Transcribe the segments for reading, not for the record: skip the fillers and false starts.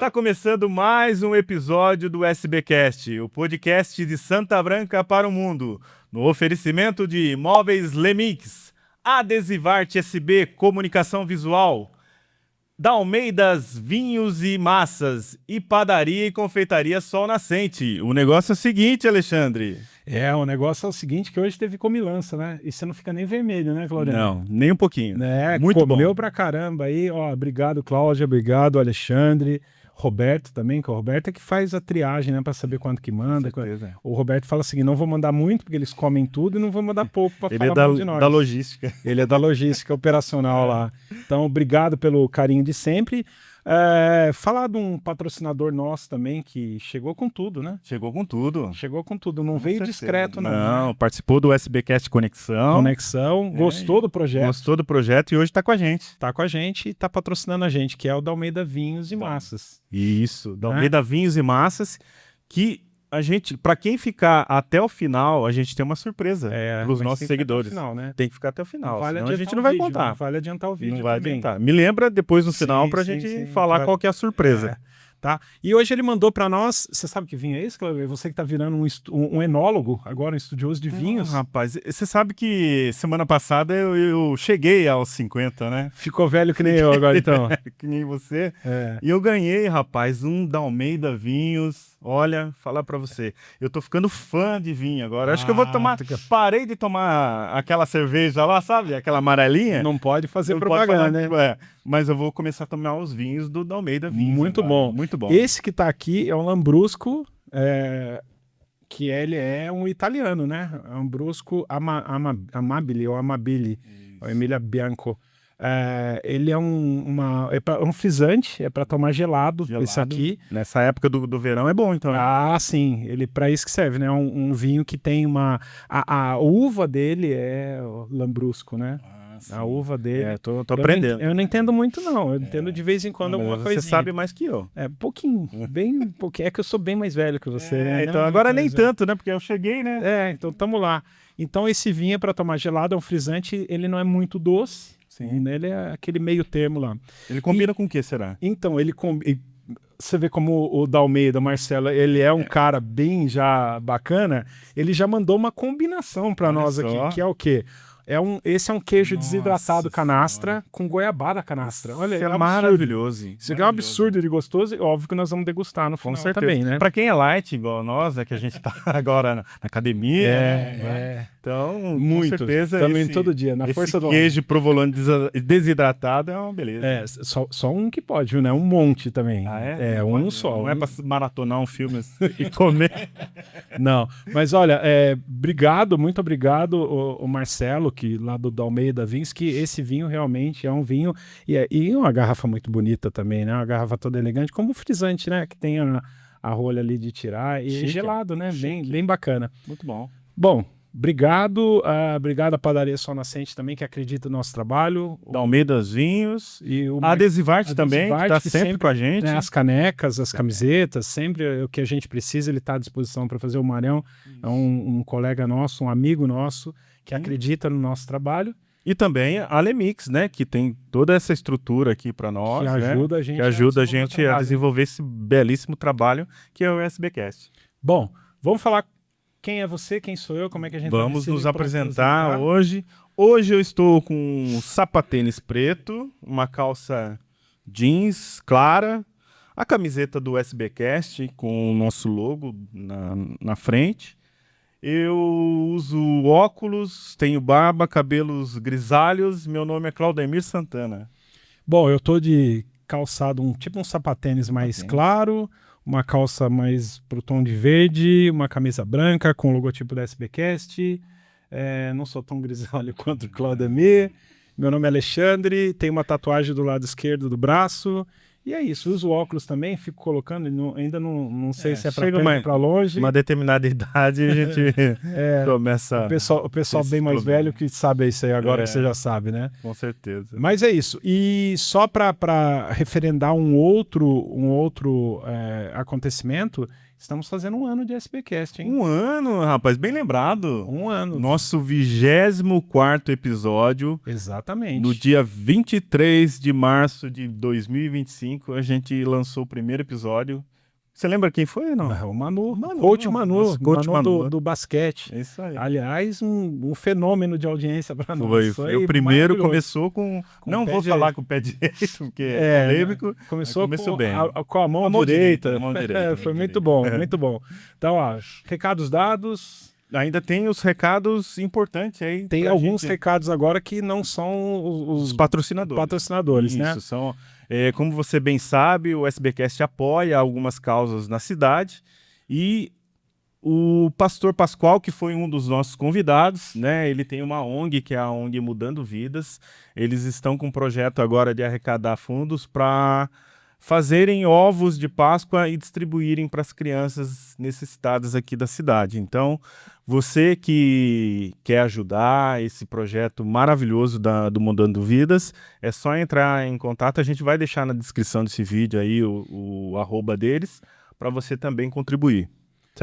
Está começando mais um episódio do SBcast, o podcast de Santa Branca para o mundo, no oferecimento de Móveis Lemix, Adesivarte SB Comunicação Visual, Dalmeidas Vinhos e Massas e Padaria e Confeitaria Sol Nascente. O negócio é o seguinte, Alexandre. O negócio é o seguinte, que hoje teve comilança, né? E você não fica nem vermelho, né, Claudiano? Não, nem um pouquinho. Muito comeu bom. Pra caramba aí, ó. Obrigado, Cláudia, obrigado, Alexandre. Roberto também, que o Roberto é que faz a triagem, né, para saber quanto que manda. O Roberto fala assim, não vou mandar muito, porque eles comem tudo, e não vou mandar pouco para falar mal de nós. Da logística. Ele é da logística operacional lá. Então, obrigado pelo carinho de sempre. Falar de um patrocinador nosso também, que chegou com tudo, né? Chegou com tudo. Não veio discreto, não. Não, participou do SBcast Conexão. Gostou do projeto. Gostou do projeto e hoje está com a gente. Está com a gente e está patrocinando a gente, que é o Dalmeida Vinhos e Massas. Isso, Dalmeida Vinhos e Massas, que a gente, para quem ficar até o final, a gente tem uma surpresa para os nossos seguidores. Final, né? Tem que ficar até o final, vale senão a gente não vai contar. Não vale adiantar o vídeo. Não vai adiantar. Me lembra depois no final para a gente falar qual que é a surpresa. Tá? E hoje ele mandou para nós, você sabe que vinho é esse, Cláudio? Você que está virando um enólogo, agora um estudioso de vinhos. Rapaz, você sabe que semana passada eu cheguei aos 50, né? Ficou velho que nem eu agora, então. Que nem você. E eu ganhei, rapaz, um Dalmeida Vinhos. Olha, falar para você, eu tô ficando fã de vinho agora. Acho que eu vou tomar, parei de tomar aquela cerveja lá, sabe? Aquela amarelinha. Não pode fazer propaganda, né? Mas eu vou começar a tomar os vinhos do Dalmeida Vinhos. Muito agora. Bom. Muito bom. Esse que tá aqui é um Lambrusco, que ele é um italiano, né? É um Brusco Amabile, ou Amabile, o Emilia Bianco. Ele é um frisante, é para tomar gelado, esse aqui. Nessa época do verão é bom, então. Né? Sim, ele para isso que serve, né? Um vinho que tem a uva dele é o Lambrusco, né? A uva dele. Tô aprendendo. Eu não entendo muito, não. Eu entendo de vez em quando alguma coisa. Você sabe mais que eu. Pouquinho. Bem pouquinho. É que eu sou bem mais velho que você, né? Então agora nem tanto, né? Porque eu cheguei, né? Então tamo lá. Então esse vinho é para tomar gelado, é um frisante, ele não é muito doce. Sim. Ele é aquele meio termo lá. Ele combina com o que, será? Então, você vê como o Dalmeida, Marcelo, ele é um cara bem já bacana, ele já mandou uma combinação para nós aqui, que é o quê? Esse é um queijo desidratado canastra com goiabada canastra. Olha, é maravilhoso. Isso aqui é um absurdo de gostoso e óbvio que nós vamos degustar no final também, né? Para quem é light, igual nós, que a gente tá agora na academia. Então, muito. Com certeza. Estamos indo todo dia, na força do queijo provolone desidratado é uma beleza. Só um que pode, viu, né? Um monte também. Um só. Não é para maratonar um filme e comer. Não, mas olha, muito obrigado, o Marcelo, que lá do Dalmeida Vinhos, que esse vinho realmente é um vinho, e uma garrafa muito bonita também, né? Uma garrafa toda elegante, como o frisante, né? Que tem a rolha ali de tirar, e chique, gelado, né? Bem bacana. Muito bom. Bom, obrigado à Padaria Sol Nascente também, que acredita no nosso trabalho. Dalmeidas Vinhos. E a Adesivarte também, que está sempre com a gente. Né, as canecas, as camisetas, sempre o que a gente precisa, ele está à disposição para fazer. O Marião é um colega nosso, um amigo nosso, que acredita no nosso trabalho. E também a Lemix, né, que tem toda essa estrutura aqui para nós, que ajuda, né, a gente a desenvolver esse belíssimo trabalho que é o SBcast. Bom, vamos falar quem é você, quem sou eu, como é que a gente vamos nos apresentar hoje. Hoje eu estou com um sapatênis preto, uma calça jeans clara, a camiseta do SBcast com o nosso logo na frente. Eu uso óculos, tenho barba, cabelos grisalhos. Meu nome é Claudemir Santana. Bom, eu tô de calçado, tipo um sapatênis mais claro, uma calça mais pro tom de verde, uma camisa branca com o logotipo da SBcast. Não sou tão grisalho quanto o Claudemir. Meu nome é Alexandre, tenho uma tatuagem do lado esquerdo do braço. E é isso, uso óculos também, fico colocando, ainda não sei se é para perto ou para longe. Uma determinada idade a gente começa... O pessoal bem mais velho que sabe isso aí agora, que você já sabe, né? Com certeza. Mas é isso. E só para referendar um outro acontecimento, Estamos fazendo 1 ano de SBcast, hein? 1 ano, rapaz, bem lembrado. 1 ano. Nosso 24º episódio. Exatamente. No dia 23 de março de 2025, a gente lançou o primeiro episódio. Você lembra quem foi, não? O Manu. Coach Manu. Nossa, Coach Manu. Do basquete. É isso aí. Aliás, um fenômeno de audiência para nós. Foi o primeiro, começou com não vou falar com o pé direito, porque é polêmico. Começou bem. Com a mão direita. Foi muito bom, muito bom. Então, ó, recados dados. Ainda tem os recados importantes aí. Tem alguns recados agora que não são os patrocinadores, né? Isso, são... como você bem sabe, o SBcast apoia algumas causas na cidade e o pastor Pascoal, que foi um dos nossos convidados, né? Ele tem uma ONG, que é a ONG Mudando Vidas. Eles estão com um projeto agora de arrecadar fundos para fazerem ovos de Páscoa e distribuírem para as crianças necessitadas aqui da cidade. Então, você que quer ajudar esse projeto maravilhoso do Mudando Vidas, é só entrar em contato. A gente vai deixar na descrição desse vídeo aí o arroba deles, para você também contribuir.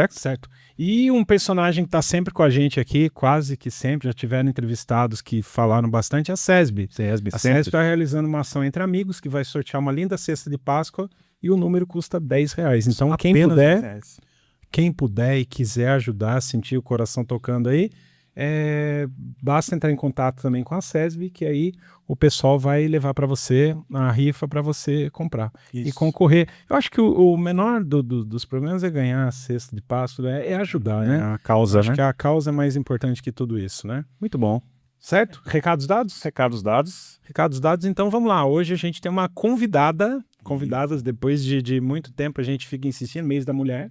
Certo. E um personagem que está sempre com a gente aqui, quase que sempre, já tiveram entrevistados que falaram bastante, é a CESB. A CESB está realizando uma ação entre amigos que vai sortear uma linda cesta de Páscoa e o número custa R$10. Então, quem puder e quiser ajudar, sentir o coração tocando aí, basta entrar em contato também com a CESB, que aí o pessoal vai levar para você a rifa para você comprar e concorrer. Eu acho que o menor dos problemas é ganhar a cesta de Páscoa, é ajudar, né? A causa, acho que a causa é mais importante que tudo isso, né? Muito bom. Certo? Recados dados? Recados dados. Recados dados, então vamos lá. Hoje a gente tem uma convidadas, depois de muito tempo a gente fica insistindo, Mês da Mulher,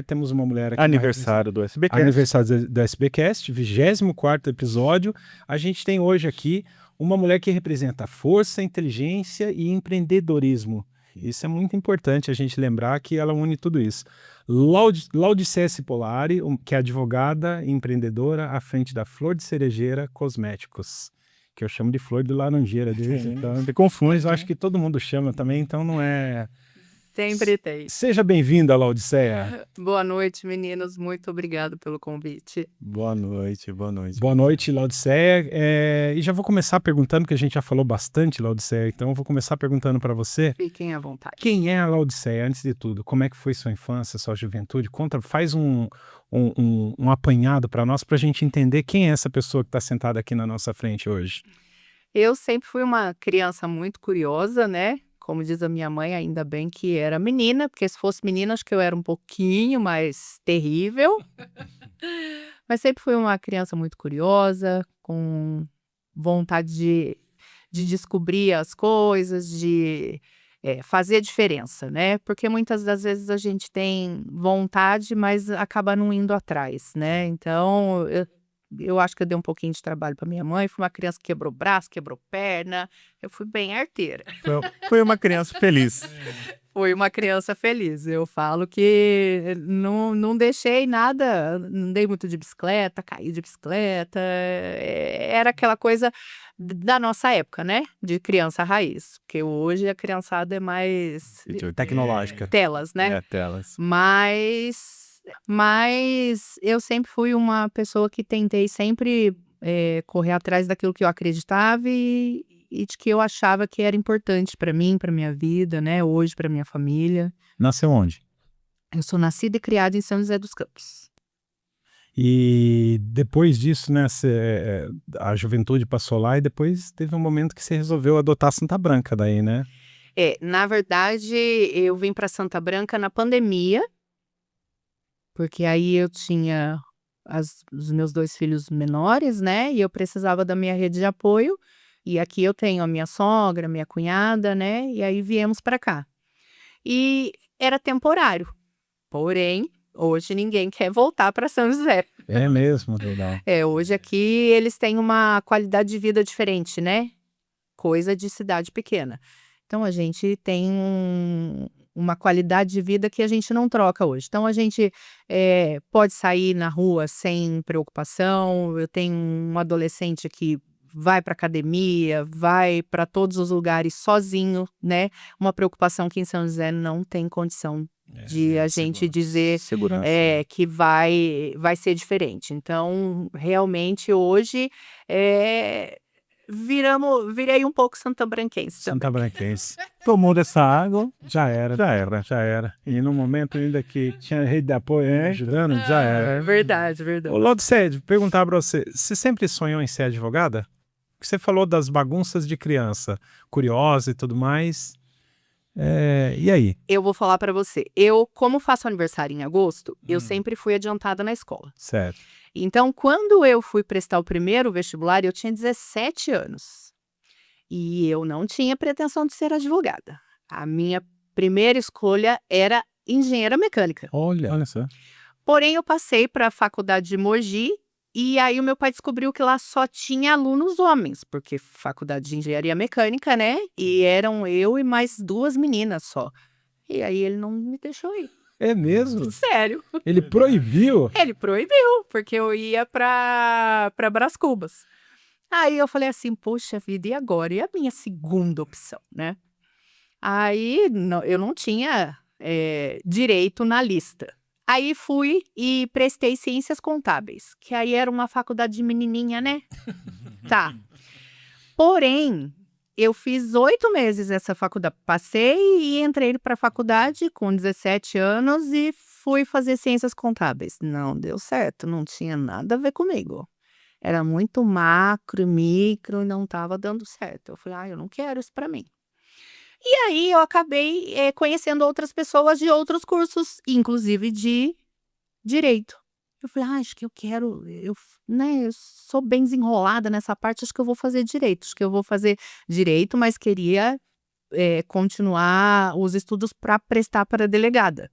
temos uma mulher aqui. Aniversário do SBcast. Aniversário do SBcast, 24º episódio. A gente tem hoje aqui uma mulher que representa força, inteligência e empreendedorismo. Isso é muito importante a gente lembrar que ela une tudo isso. Laudicea Cipolari, que é advogada e empreendedora à frente da Flor de Cerejeira Cosméticos, que eu chamo de Flor de Laranjeira. Então, me confunde, eu acho que todo mundo chama também, então não é... Sempre tem. Seja bem-vinda, Laudicea. Boa noite, meninos. Muito obrigado pelo convite. Boa noite. Boa noite, Laudicea. E já vou começar perguntando, que a gente já falou bastante, Laudicea, então eu vou começar perguntando para você. Fiquem à vontade. Quem é a Laudicea, antes de tudo? Como é que foi sua infância, sua juventude? Faz um apanhado para nós, para a gente entender quem é essa pessoa que está sentada aqui na nossa frente hoje. Eu sempre fui uma criança muito curiosa, né? Como diz a minha mãe, ainda bem que era menina, porque se fosse menina, acho que eu era um pouquinho mais terrível. Mas sempre fui uma criança muito curiosa, com vontade de descobrir as coisas, de fazer a diferença, né? Porque muitas das vezes a gente tem vontade, mas acaba não indo atrás, né? Então, eu acho que eu dei um pouquinho de trabalho para minha mãe. Fui uma criança que quebrou braço, quebrou perna. Eu fui bem arteira. Foi uma criança feliz. Fui uma criança feliz. Eu falo que não deixei nada, não dei muito de bicicleta, caí de bicicleta. Era aquela coisa da nossa época, né? De criança raiz. Porque hoje a criançada é mais... tecnológica. Telas, né? Telas. Mas eu sempre fui uma pessoa que tentei sempre correr atrás daquilo que eu acreditava e de que eu achava que era importante para mim, para minha vida, né? Hoje, para minha família. Nasceu onde? Eu sou nascida e criada em São José dos Campos. E depois disso, né, a juventude passou lá e depois teve um momento que você resolveu adotar Santa Branca daí, né? Na verdade, eu vim para Santa Branca na pandemia, porque aí eu tinha os meus 2 filhos menores, né? E eu precisava da minha rede de apoio. E aqui eu tenho a minha sogra, minha cunhada, né? E aí viemos para cá. E era temporário. Porém, hoje ninguém quer voltar para São José. É mesmo, legal. Hoje aqui eles têm uma qualidade de vida diferente, né? Coisa de cidade pequena. Então a gente tem uma qualidade de vida que a gente não troca hoje. Então a gente pode sair na rua sem preocupação. Eu tenho um adolescente que vai para academia, vai para todos os lugares sozinho, né? Uma preocupação que em São José não tem condição de a gente dizer Segurança. que vai ser diferente. Então, realmente, hoje, virei um pouco santambranquense também. Santambranquense. Tomou dessa água, já era. E no momento ainda que tinha rede de apoio ajudando, já era. É verdade, verdade. Ô, Laudicéia, perguntar pra você sempre sonhou em ser advogada? Porque você falou das bagunças de criança, curiosa e tudo mais. E aí? Eu vou falar pra você. Eu, como faço aniversário em agosto, eu sempre fui adiantada na escola. Certo. Então, quando eu fui prestar o primeiro vestibular, eu tinha 17 anos. E eu não tinha pretensão de ser advogada. A minha primeira escolha era engenheira mecânica. Olha só. Porém, eu passei para a faculdade de Mogi e aí o meu pai descobriu que lá só tinha alunos homens, porque faculdade de engenharia mecânica, né? E eram eu e mais 2 meninas só. E aí ele não me deixou ir. É mesmo? Sério. Ele proibiu? Ele proibiu, porque eu ia para Brás Cubas. Aí eu falei assim, poxa vida, e agora? E a minha segunda opção, né? Aí eu não tinha direito na lista. Aí fui e prestei ciências contábeis, que aí era uma faculdade de menininha, né? Tá. Porém, eu fiz 8 meses essa faculdade. Passei e entrei para a faculdade com 17 anos e fui fazer ciências contábeis. Não deu certo, não tinha nada a ver comigo. Era muito macro, micro, e não estava dando certo. Eu falei, eu não quero isso para mim. E aí eu acabei conhecendo outras pessoas de outros cursos, inclusive de direito. Eu falei, acho que eu quero, eu sou bem desenrolada nessa parte, acho que eu vou fazer direito. Acho que eu vou fazer direito, mas queria continuar os estudos para prestar para delegada.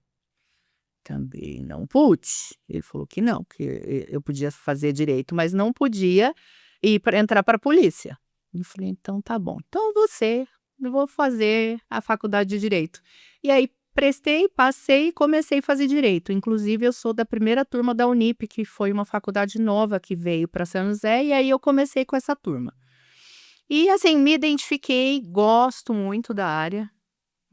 Também não pude. Ele falou que não, que eu podia fazer direito, mas não podia entrar para a polícia. Eu falei, então tá bom. Então eu vou fazer a faculdade de direito. E aí prestei, passei e comecei a fazer direito. Inclusive eu sou da primeira turma da Unip, que foi uma faculdade nova que veio para São José, e aí eu comecei com essa turma. E assim, me identifiquei, gosto muito da área,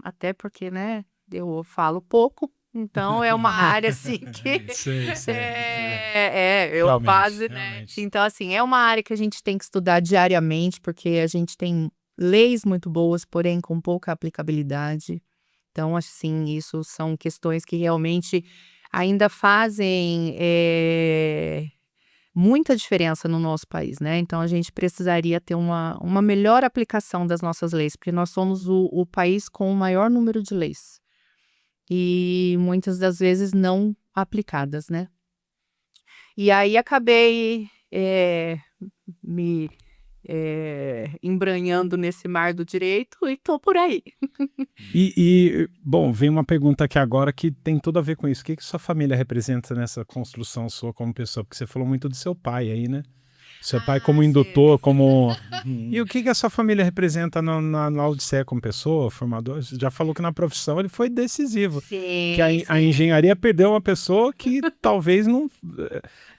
até porque, né, eu falo pouco. Então, é uma área, assim, que Sei. eu Realmente, quase, né? realmente. Então, assim, é uma área que a gente tem que estudar diariamente, porque a gente tem leis muito boas, porém com pouca aplicabilidade. Então, assim, isso são questões que realmente ainda fazem muita diferença no nosso país, né? Então, a gente precisaria ter uma melhor aplicação das nossas leis, porque nós somos o país com o maior número de leis. E muitas das vezes não aplicadas, né? E aí acabei me embranhando nesse mar do direito e tô por aí. Bom, vem uma pergunta aqui agora que tem tudo a ver com isso. O que sua família representa nessa construção sua como pessoa? Porque você falou muito do seu pai aí, né? Seu pai como indutor, como... E o que a sua família representa na Laudicéia como pessoa, formador? Você já falou que na profissão ele foi decisivo. Sim, Que a engenharia perdeu uma pessoa que talvez não...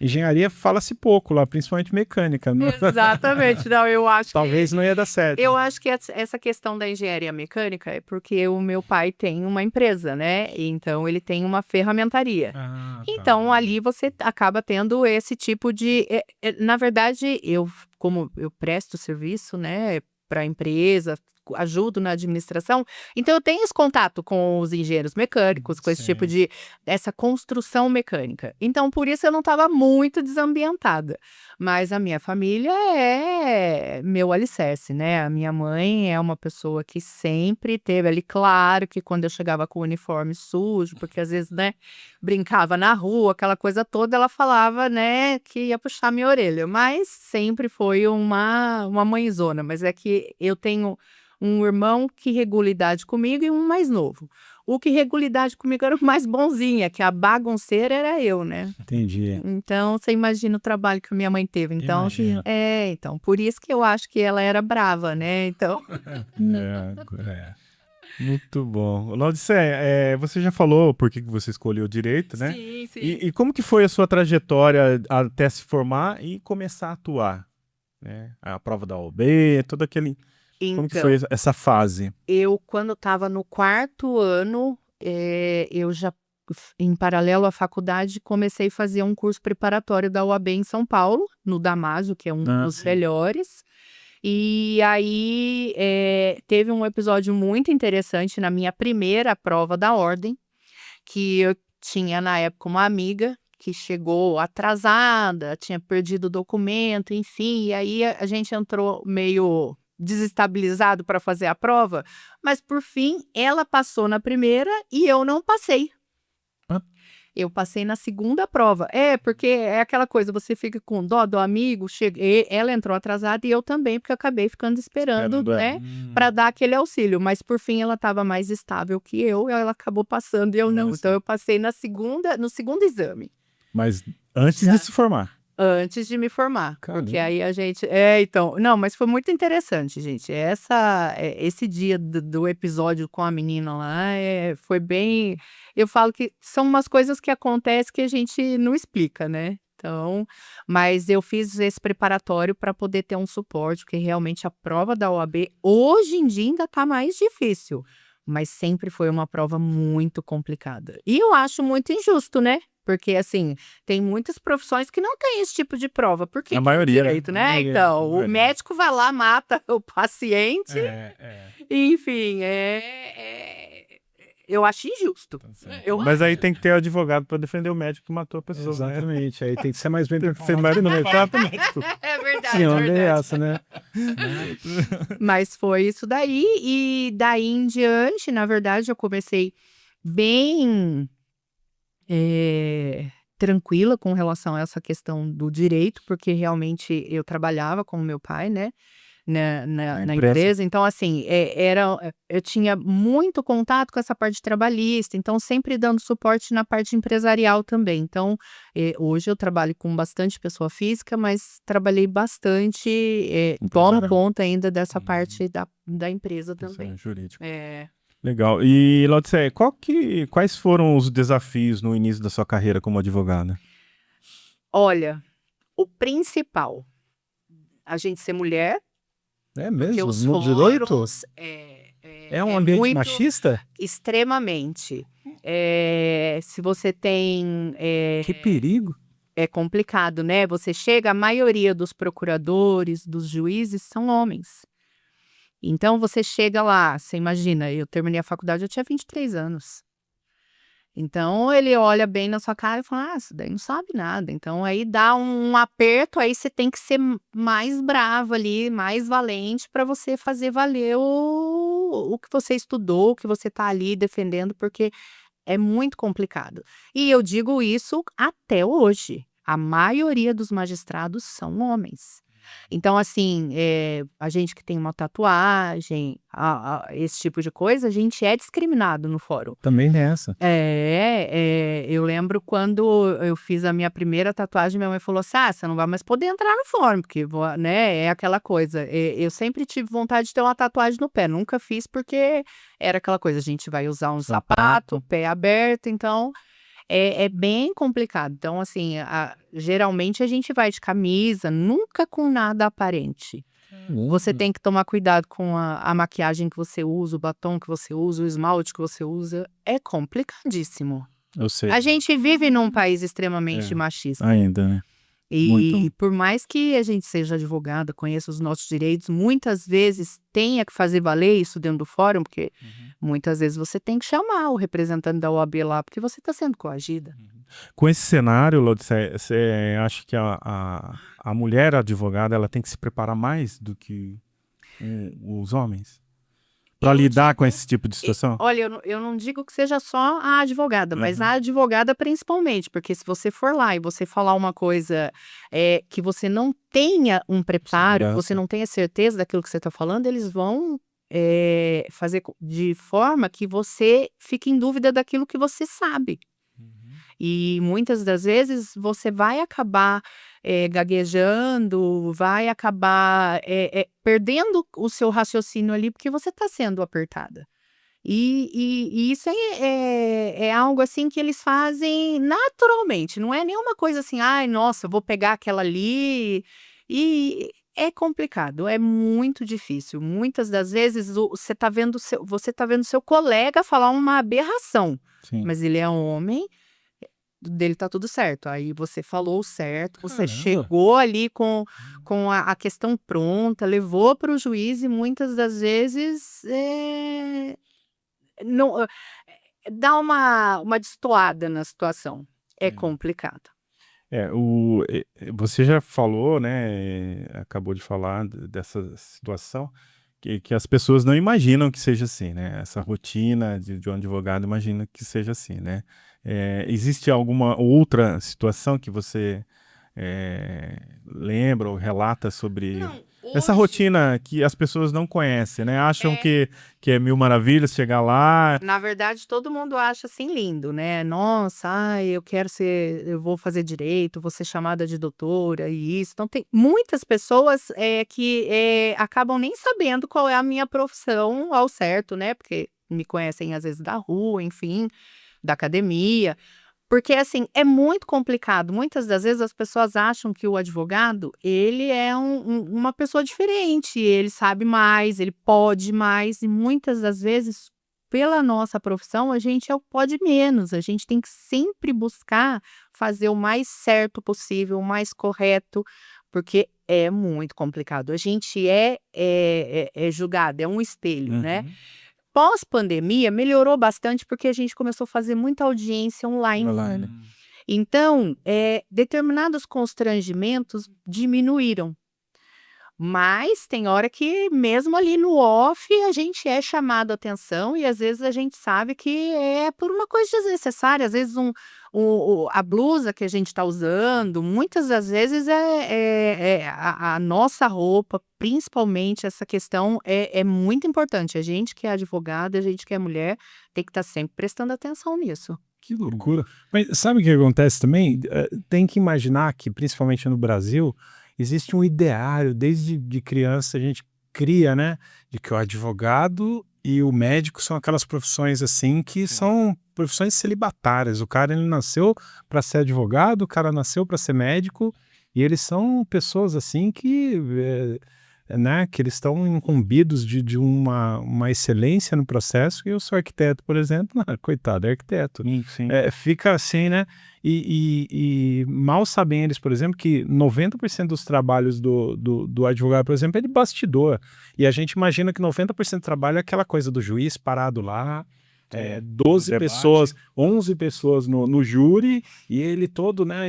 Engenharia fala-se pouco lá, principalmente mecânica. Não? Exatamente. Não, eu acho Talvez não ia dar certo. Eu acho que essa questão da engenharia mecânica é porque o meu pai tem uma empresa, né? Então, ele tem uma ferramentaria. Ah, tá. Então, ali você acaba tendo esse tipo de... na verdade, como eu presto serviço, né, para a empresa, ajudo na administração, então eu tenho esse contato com os engenheiros mecânicos, com esse tipo de... essa construção mecânica. Então, por isso eu não estava muito desambientada. Mas a minha família é meu alicerce, né? A minha mãe é uma pessoa que sempre teve ali, claro que quando eu chegava com o uniforme sujo, porque às vezes, né, brincava na rua, aquela coisa toda, ela falava, né, que ia puxar minha orelha. Mas sempre foi uma mãezona. Mas é que eu tenho um irmão que regula idade comigo e um mais novo. O que regula idade comigo era o mais bonzinha, que a bagunceira era eu, né? Entendi. Então, você imagina o trabalho que a minha mãe teve. Então, Imagino. então, por isso que eu acho que ela era brava, né? Então, Muito bom. Laudicéia, você já falou por que você escolheu direito, né? sim, sim. E como que foi a sua trajetória até se formar e começar a atuar? Né? A prova da OAB, todo aquele... Como que Então, foi essa fase? eu, quando estava no 4º ano, eu já, em paralelo à faculdade, comecei a fazer um curso preparatório da UAB em São Paulo, no Damásio, que é um dos melhores. E aí teve um episódio muito interessante na minha primeira prova da ordem, que eu tinha na época uma amiga que chegou atrasada, tinha perdido o documento, enfim, e aí a gente entrou meio desestabilizado para fazer a prova, mas por fim ela passou na primeira e eu não passei. Eu passei na segunda prova. Porque é aquela coisa, você fica com dó do amigo, ela entrou atrasada e eu também, porque eu acabei ficando esperando, né, para dar aquele auxílio. Mas por fim ela estava mais estável que eu, e ela acabou passando e eu não. Então eu passei no segundo exame. Mas antes de se formar. Antes de me formar. Caramba. Porque aí a gente. Então. Não, mas foi muito interessante, gente. Esse dia do episódio com a menina lá foi bem. Eu falo que são umas coisas que acontecem que a gente não explica, né? Então, mas eu fiz esse preparatório para poder ter um suporte, porque realmente a prova da OAB hoje em dia ainda está mais difícil. Mas sempre foi uma prova muito complicada. E eu acho muito injusto, né? Porque, assim, tem muitas profissões que não tem esse tipo de prova. Porque A maioria, né? direito, né? A maioria, Então, a o maioria. médico vai lá, mata o paciente. É. Enfim, eu acho injusto. Mas aí tem que ter advogado para defender o médico que matou a pessoa. Né? Exatamente. Aí tem que ser mais bem Tem que ser mais exatamente. É verdade, Sim, onde é essa, né? Mas foi isso daí. E daí em diante, na verdade, eu comecei bem tranquila com relação a essa questão do direito, porque realmente eu trabalhava com o meu pai, né? Na empresa. Então, assim, eu tinha muito contato com essa parte trabalhista, então sempre dando suporte na parte empresarial também. Então, hoje eu trabalho com bastante pessoa física, mas trabalhei bastante, tomo conta ainda dessa parte da empresa também. Jurídico. Legal. E, Laudicé, quais foram os desafios no início da sua carreira como advogada? Olha, o principal, a gente ser mulher. É Porque mesmo? os No direito? fóruns É um ambiente muito machista? extremamente. Se você tem. Que perigo. É complicado, né? Você chega, a maioria dos procuradores, dos juízes são homens. Então você chega lá, você imagina, eu terminei a faculdade, eu tinha 23 anos. Então ele olha bem na sua cara e fala: isso daí não sabe nada. Então aí dá um aperto, aí você tem que ser mais bravo ali, mais valente para você fazer valer o que você estudou, o que você tá ali defendendo, porque é muito complicado. E eu digo isso até hoje. A maioria dos magistrados são homens. Então, assim, a gente que tem uma tatuagem, esse tipo de coisa, a gente é discriminado no fórum. Também nessa. Eu lembro quando eu fiz a minha primeira tatuagem, minha mãe falou assim: você não vai mais poder entrar no fórum, porque, né, é aquela coisa. Eu sempre tive vontade de ter uma tatuagem no pé, nunca fiz porque era aquela coisa, a gente vai usar um sapato, pé aberto, então é bem complicado. Então, assim, geralmente a gente vai de camisa, nunca com nada aparente. Você tem que tomar cuidado com a maquiagem que você usa, o batom que você usa, o esmalte que você usa. É complicadíssimo. Eu sei. A gente vive num país extremamente machista. Ainda, né? E por mais que a gente seja advogada, conheça os nossos direitos, muitas vezes tenha que fazer valer isso dentro do fórum, porque muitas vezes você tem que chamar o representante da OAB lá, porque você está sendo coagida. Com esse cenário, Laudicé, você acha que a mulher advogada ela tem que se preparar mais do que os homens? Para lidar com esse tipo de situação? Olha, eu não digo que seja só a advogada, mas a advogada principalmente, porque se você for lá e você falar uma coisa que você não tenha um preparo, você não tenha certeza daquilo que você está falando, eles vão fazer de forma que você fique em dúvida daquilo que você sabe. E muitas das vezes você vai acabar gaguejando, vai acabar perdendo o seu raciocínio ali, porque você está sendo apertada. E isso é algo assim que eles fazem naturalmente, não é nenhuma coisa assim, ai, nossa, vou pegar aquela ali. E É complicado, é muito difícil. Muitas das vezes você está vendo seu colega falar uma aberração, Sim. mas ele é homem, dele tá tudo certo. Aí você falou certo, você Caramba. chegou ali com a questão pronta, levou para o juiz e muitas das vezes não, dá uma destoada na situação. É complicado. Você já falou, né? Acabou de falar dessa situação que as pessoas não imaginam que seja assim, né? Essa rotina de um advogado imagina que seja assim, né? Existe alguma outra situação que você lembra ou relata sobre Não, essa hoje rotina que as pessoas não conhecem, né? Acham que é mil maravilhas chegar lá. na verdade, todo mundo acha assim lindo, né? Nossa, ai, eu vou fazer direito, vou ser chamada de doutora e isso. Então, tem muitas pessoas que acabam nem sabendo qual é a minha profissão ao certo, né? Porque me conhecem às vezes da rua, enfim, da academia. Porque, assim, é muito complicado. Muitas das vezes as pessoas acham que o advogado, ele é uma pessoa diferente, ele sabe mais, ele pode mais, e muitas das vezes, pela nossa profissão, a gente é o pode menos. A gente tem que sempre buscar fazer o mais certo possível, o mais correto, porque é muito complicado. A gente é julgado, é um espelho, né? Pós-pandemia, melhorou bastante porque a gente começou a fazer muita audiência online. Online. Então, determinados constrangimentos diminuíram. Mas tem hora que, mesmo ali no off, a gente é chamado a atenção e às vezes a gente sabe que é por uma coisa desnecessária. Às vezes a blusa que a gente está usando, muitas das vezes a nossa roupa, principalmente essa questão, é muito importante. A gente que é advogada, a gente que é mulher, tem que estar sempre prestando atenção nisso. Que loucura. Mas sabe o que acontece também? Tem que imaginar que, principalmente no Brasil, existe um ideário, desde de criança a gente cria, né? De que o advogado e o médico são aquelas profissões assim que são profissões celibatárias. O cara ele nasceu para ser advogado, o cara nasceu para ser médico, e eles são pessoas assim que né, que eles estão incumbidos de uma excelência no processo, e eu sou arquiteto, por exemplo, coitado, é arquiteto. Sim. Fica assim, né? E mal sabem eles, por exemplo, que 90% dos trabalhos do advogado, por exemplo, é de bastidor. E a gente imagina que 90% do trabalho é aquela coisa do juiz parado lá, 12 debate. pessoas, 11 pessoas no júri, e ele todo, né?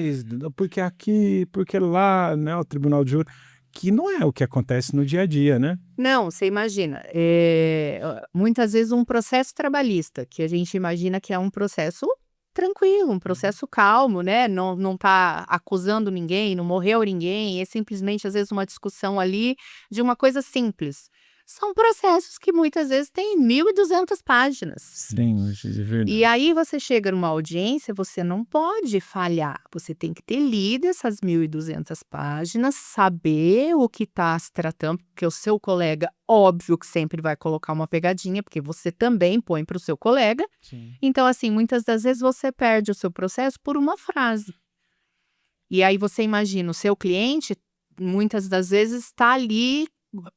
Porque aqui, porque lá, né? O tribunal de júri. Que não é o que acontece no dia a dia, né? Não, você imagina, muitas vezes um processo trabalhista, que a gente imagina que é um processo tranquilo, um processo calmo, né? Não tá acusando ninguém, não morreu ninguém, é simplesmente, às vezes, uma discussão ali de uma coisa simples. São processos que muitas vezes têm 1.200 páginas. Sim, é verdade. E aí você chega numa audiência, você não pode falhar, você tem que ter lido essas 1.200 páginas, saber o que está se tratando, porque o seu colega, óbvio que sempre vai colocar uma pegadinha, porque você também põe para o seu colega. Sim. Então, assim, muitas das vezes você perde o seu processo por uma frase. E aí você imagina, o seu cliente, muitas das vezes está ali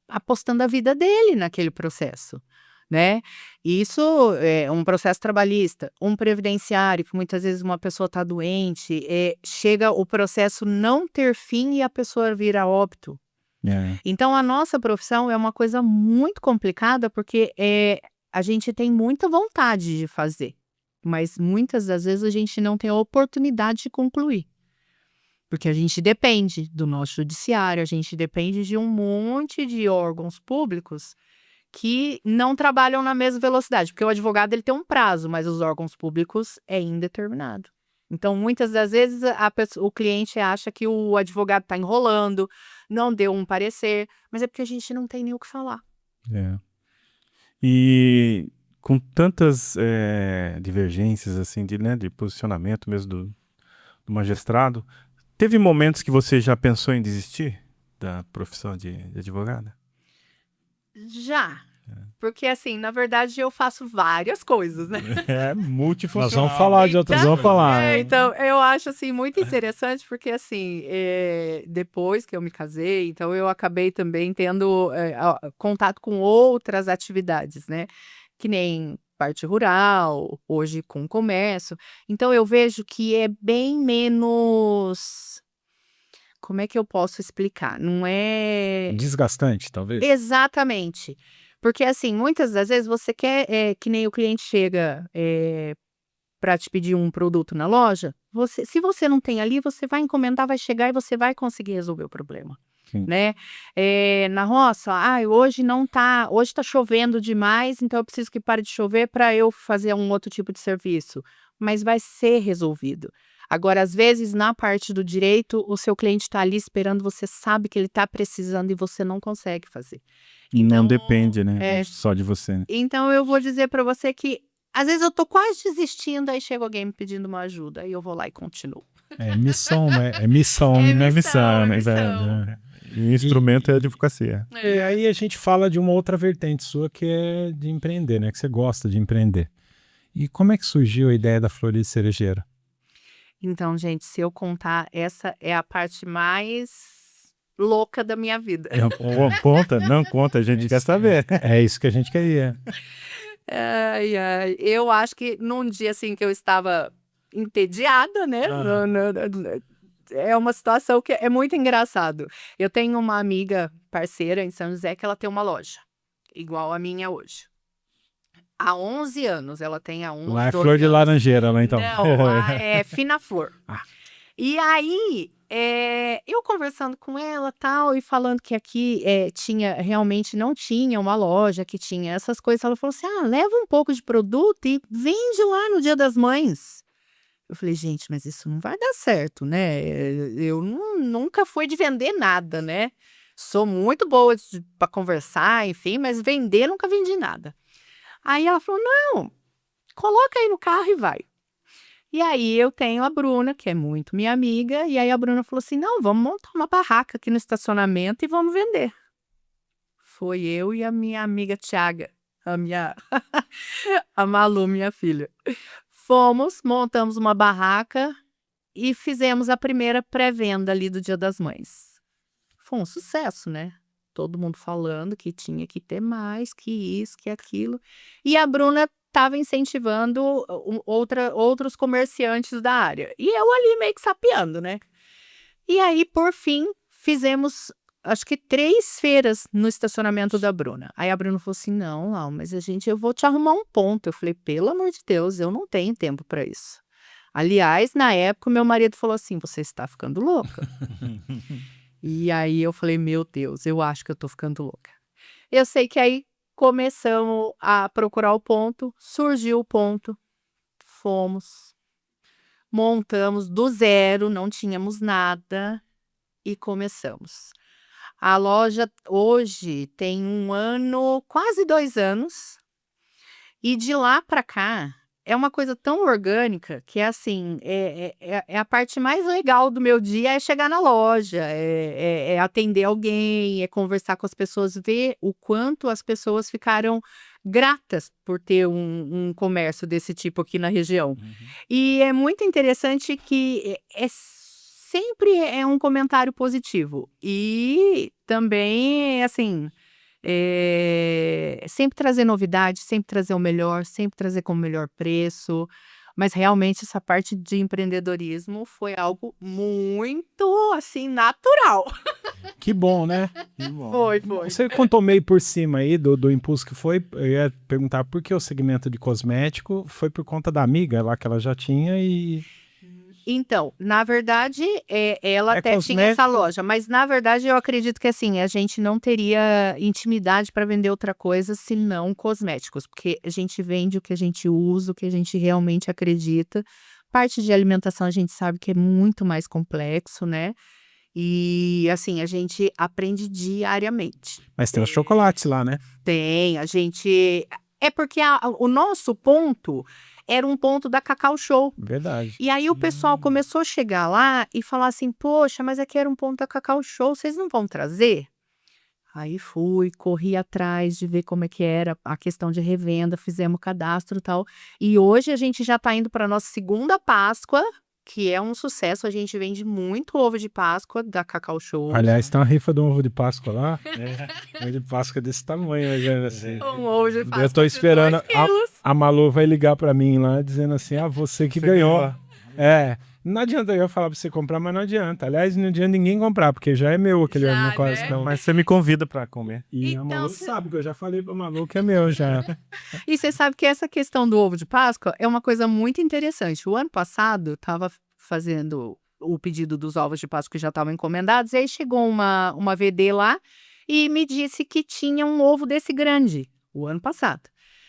apostando a vida dele naquele processo, né? Isso é um processo trabalhista, um previdenciário, que muitas vezes uma pessoa está doente, chega o processo não ter fim e a pessoa vir a óbito. Então, a nossa profissão é uma coisa muito complicada porque a gente tem muita vontade de fazer, mas muitas das vezes a gente não tem a oportunidade de concluir. Porque a gente depende do nosso judiciário, a gente depende de um monte de órgãos públicos que não trabalham na mesma velocidade, porque o advogado ele tem um prazo, mas os órgãos públicos é indeterminado. Então, muitas das vezes, o cliente acha que o advogado está enrolando, não deu um parecer, mas é porque a gente não tem nem o que falar. E com tantas divergências assim de posicionamento mesmo do magistrado, teve momentos que você já pensou em desistir da profissão de advogada? Já. Porque, assim, na verdade, eu faço várias coisas, né? É multifuncional. Nós vamos falar de outras, vamos falar. Então, eu acho, assim, muito interessante, porque, assim, depois que eu me casei, então eu acabei também tendo contato com outras atividades, né? Que nem parte rural, hoje com comércio. Então, eu vejo que é bem menos... Como é que eu posso explicar? Não é... Desgastante, talvez. Exatamente. Porque, assim, muitas das vezes você quer, que nem o cliente chega para te pedir um produto na loja, se você não tem ali, você vai encomendar, vai chegar e você vai conseguir resolver o problema. Sim. Né? Na roça, hoje não tá, hoje tá chovendo demais, então eu preciso que pare de chover para eu fazer um outro tipo de serviço. Mas vai ser resolvido. Agora, às vezes, na parte do direito, o seu cliente está ali esperando, você sabe que ele está precisando e você não consegue fazer. E não Então, depende, né? Só de você. Né? Então, eu vou dizer para você que, às vezes, eu tô quase desistindo, aí chega alguém me pedindo uma ajuda, aí eu vou lá e continuo. É missão, né? É missão. É missão, né? E o instrumento é a advocacia. E aí a gente fala de uma outra vertente sua, que é de empreender, né? Que você gosta de empreender. E como é que surgiu a ideia da Florido Cerejeira? Então, gente, se eu contar, essa é a parte mais louca da minha vida. Conta, não conta, a gente quer saber. É isso que a gente queria. Eu acho que num dia assim que eu estava entediada, né? É uma situação que é muito engraçado. Eu tenho uma amiga parceira em São José que ela tem uma loja, igual a minha hoje. Há 11 anos, ela tem há 11 Lá é flor de laranjeira, lá então. Não, lá é fina flor. E aí, eu conversando com ela tal, e falando que aqui realmente não tinha uma loja que tinha essas coisas, ela falou assim, leva um pouco de produto e vende lá no Dia das Mães. Eu falei, gente, mas isso não vai dar certo, né? Eu nunca fui de vender nada, né? Sou muito boa para conversar, enfim, mas vender nunca vendi nada. Aí ela falou, não, coloca aí no carro e vai. E aí eu tenho a Bruna, que é muito minha amiga, e aí a Bruna falou assim, não, vamos montar uma barraca aqui no estacionamento e vamos vender. Foi eu e a minha amiga Tiaga, a Malu, minha filha. Fomos, montamos uma barraca e fizemos a primeira pré-venda ali do Dia das Mães. Foi um sucesso, né? Todo mundo falando que tinha que ter mais, que isso, que aquilo. E a Bruna estava incentivando outros comerciantes da área. E eu ali meio que sapeando, né? E aí, por fim, fizemos, acho que 3 feiras no estacionamento da Bruna. Aí a Bruna falou assim, não, Lau, mas eu vou te arrumar um ponto. Eu falei, pelo amor de Deus, eu não tenho tempo para isso. Aliás, na época, meu marido falou assim, você está ficando louca. E aí eu falei, meu Deus, eu acho que eu tô ficando louca. Eu sei que aí começamos a procurar o ponto, surgiu o ponto, fomos, montamos do zero, não tínhamos nada e começamos. A loja hoje tem 1 ano, quase 2 anos, e de lá para cá é uma coisa tão orgânica que é assim, é a parte mais legal do meu dia é chegar na loja, é atender alguém, é conversar com as pessoas, ver o quanto as pessoas ficaram gratas por ter um comércio desse tipo aqui na região. E é muito interessante que sempre é um comentário positivo. E também, assim, sempre trazer novidade, sempre trazer o melhor, sempre trazer com o melhor preço. Mas realmente essa parte de empreendedorismo foi algo muito, assim, natural. Que bom, né? Que bom. Foi. Você contou meio por cima aí do impulso que foi. Eu ia perguntar por que o segmento de cosmético foi por conta da amiga lá que ela já tinha e... Então, na verdade, ela até tinha cosmético. essa loja, mas na verdade eu acredito que assim, a gente não teria intimidade para vender outra coisa senão cosméticos, porque a gente vende o que a gente usa, o que a gente realmente acredita. Parte de alimentação a gente sabe que é muito mais complexo, né? E assim, a gente aprende diariamente. Mas tem os chocolates lá, né? Tem, a gente... É porque o nosso ponto era um ponto da Cacau Show. Verdade. E aí o pessoal começou a chegar lá e falar assim, poxa, mas aqui era um ponto da Cacau Show, vocês não vão trazer? Aí fui, corri atrás de ver como é que era a questão de revenda, fizemos cadastro e tal. E hoje a gente já tá indo para nossa segunda Páscoa, que é um sucesso. A gente vende muito ovo de Páscoa da Cacau Show. Aliás, tem uma rifa de um ovo de Páscoa lá. Ovo de Páscoa desse tamanho, assim. Um ovo de Páscoa Eu tô de esperando. 2 quilos. A Malu vai ligar pra mim lá, dizendo assim: você que ganhou. Não adianta eu falar pra você comprar, mas não adianta. Aliás, não adianta ninguém comprar, porque já é meu aquele Já, negócio. né? Não. Mas você me convida pra comer. E a Então, Malu sabe que eu já falei pra Malu que é meu já. E você sabe que essa questão do ovo de Páscoa é uma coisa muito interessante. O ano passado, estava fazendo o pedido dos ovos de Páscoa que já estavam encomendados, e aí chegou uma VD lá e me disse que tinha um ovo desse grande, o ano passado.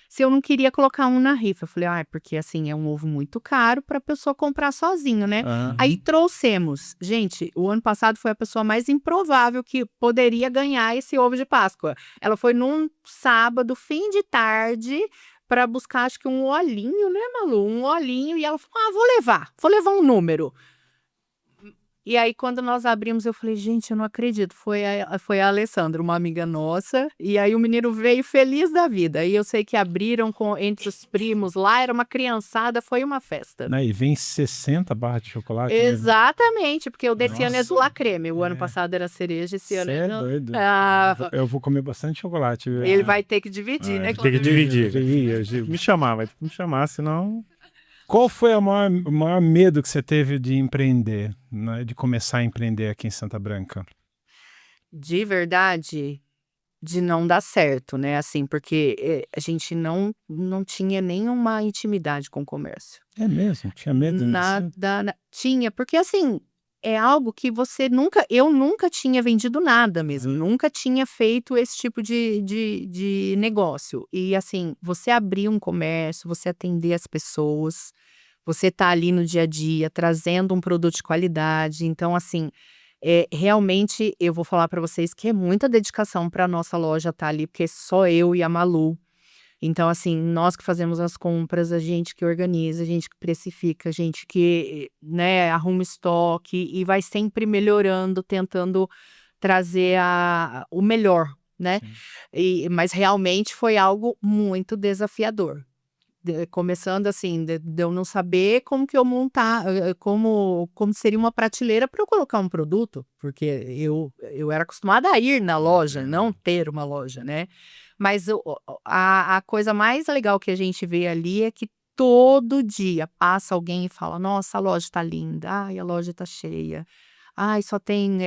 Se eu não queria colocar um na rifa. Eu falei, porque assim, é um ovo muito caro para a pessoa comprar sozinho, né? Aí trouxemos. Gente, o ano passado foi a pessoa mais improvável que poderia ganhar esse ovo de Páscoa. Ela foi num sábado, fim de tarde, para buscar, acho que um olhinho, né, Malu? Um olhinho. E ela falou, vou levar um número. E aí, quando nós abrimos, eu falei, gente, eu não acredito. Foi a Alessandra, uma amiga nossa. E aí o menino veio feliz da vida. E eu sei que abriram entre os primos lá, era uma criançada, foi uma festa. E vem 60 barras de chocolate. Exatamente, porque o desse ano é do La Creme. O ano passado era cereja, esse ano é é doido. Eu vou comer bastante chocolate. Ele vai ter que dividir, né? Tem que dividir. Eu Me chamar, vai ter que me chamar, senão... Qual foi o maior medo que você teve de empreender, né, de começar a empreender aqui em Santa Branca? De verdade, de não dar certo, né? Assim, porque a gente não tinha nenhuma intimidade com o comércio. É mesmo? Tinha medo? Nada. Tinha, porque assim, é algo que eu nunca tinha vendido nada mesmo, nunca tinha feito esse tipo de negócio. E assim, você abrir um comércio, você atender as pessoas, você tá ali no dia a dia, trazendo um produto de qualidade. Então, assim, realmente eu vou falar para vocês que é muita dedicação para nossa loja estar ali, porque é só eu e a Malu. Então, assim, nós que fazemos as compras, a gente que organiza, a gente que precifica, a gente que, né, arruma estoque e vai sempre melhorando, tentando trazer o melhor, né? Mas realmente foi algo muito desafiador. Começando assim, de eu não saber como que eu montar, como seria uma prateleira para eu colocar um produto, porque eu era acostumada a ir na loja, não ter uma loja, né? Mas a coisa mais legal que a gente vê ali é que todo dia passa alguém e fala, nossa, a loja tá linda, ai, a loja tá cheia, ai, só tem,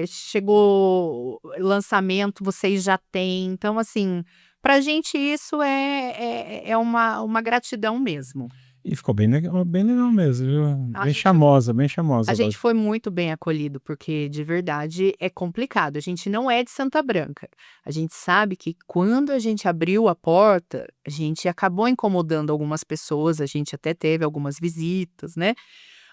chegou lançamento, vocês já têm. Então, assim, pra gente isso é uma gratidão mesmo. E ficou bem legal mesmo, viu? A Bem gente- chamosa, bem chamosa. A gente foi muito bem acolhido, porque de verdade é complicado. A gente não é de Santa Branca. A gente sabe que quando a gente abriu a porta, a gente acabou incomodando algumas pessoas, a gente até teve algumas visitas, né?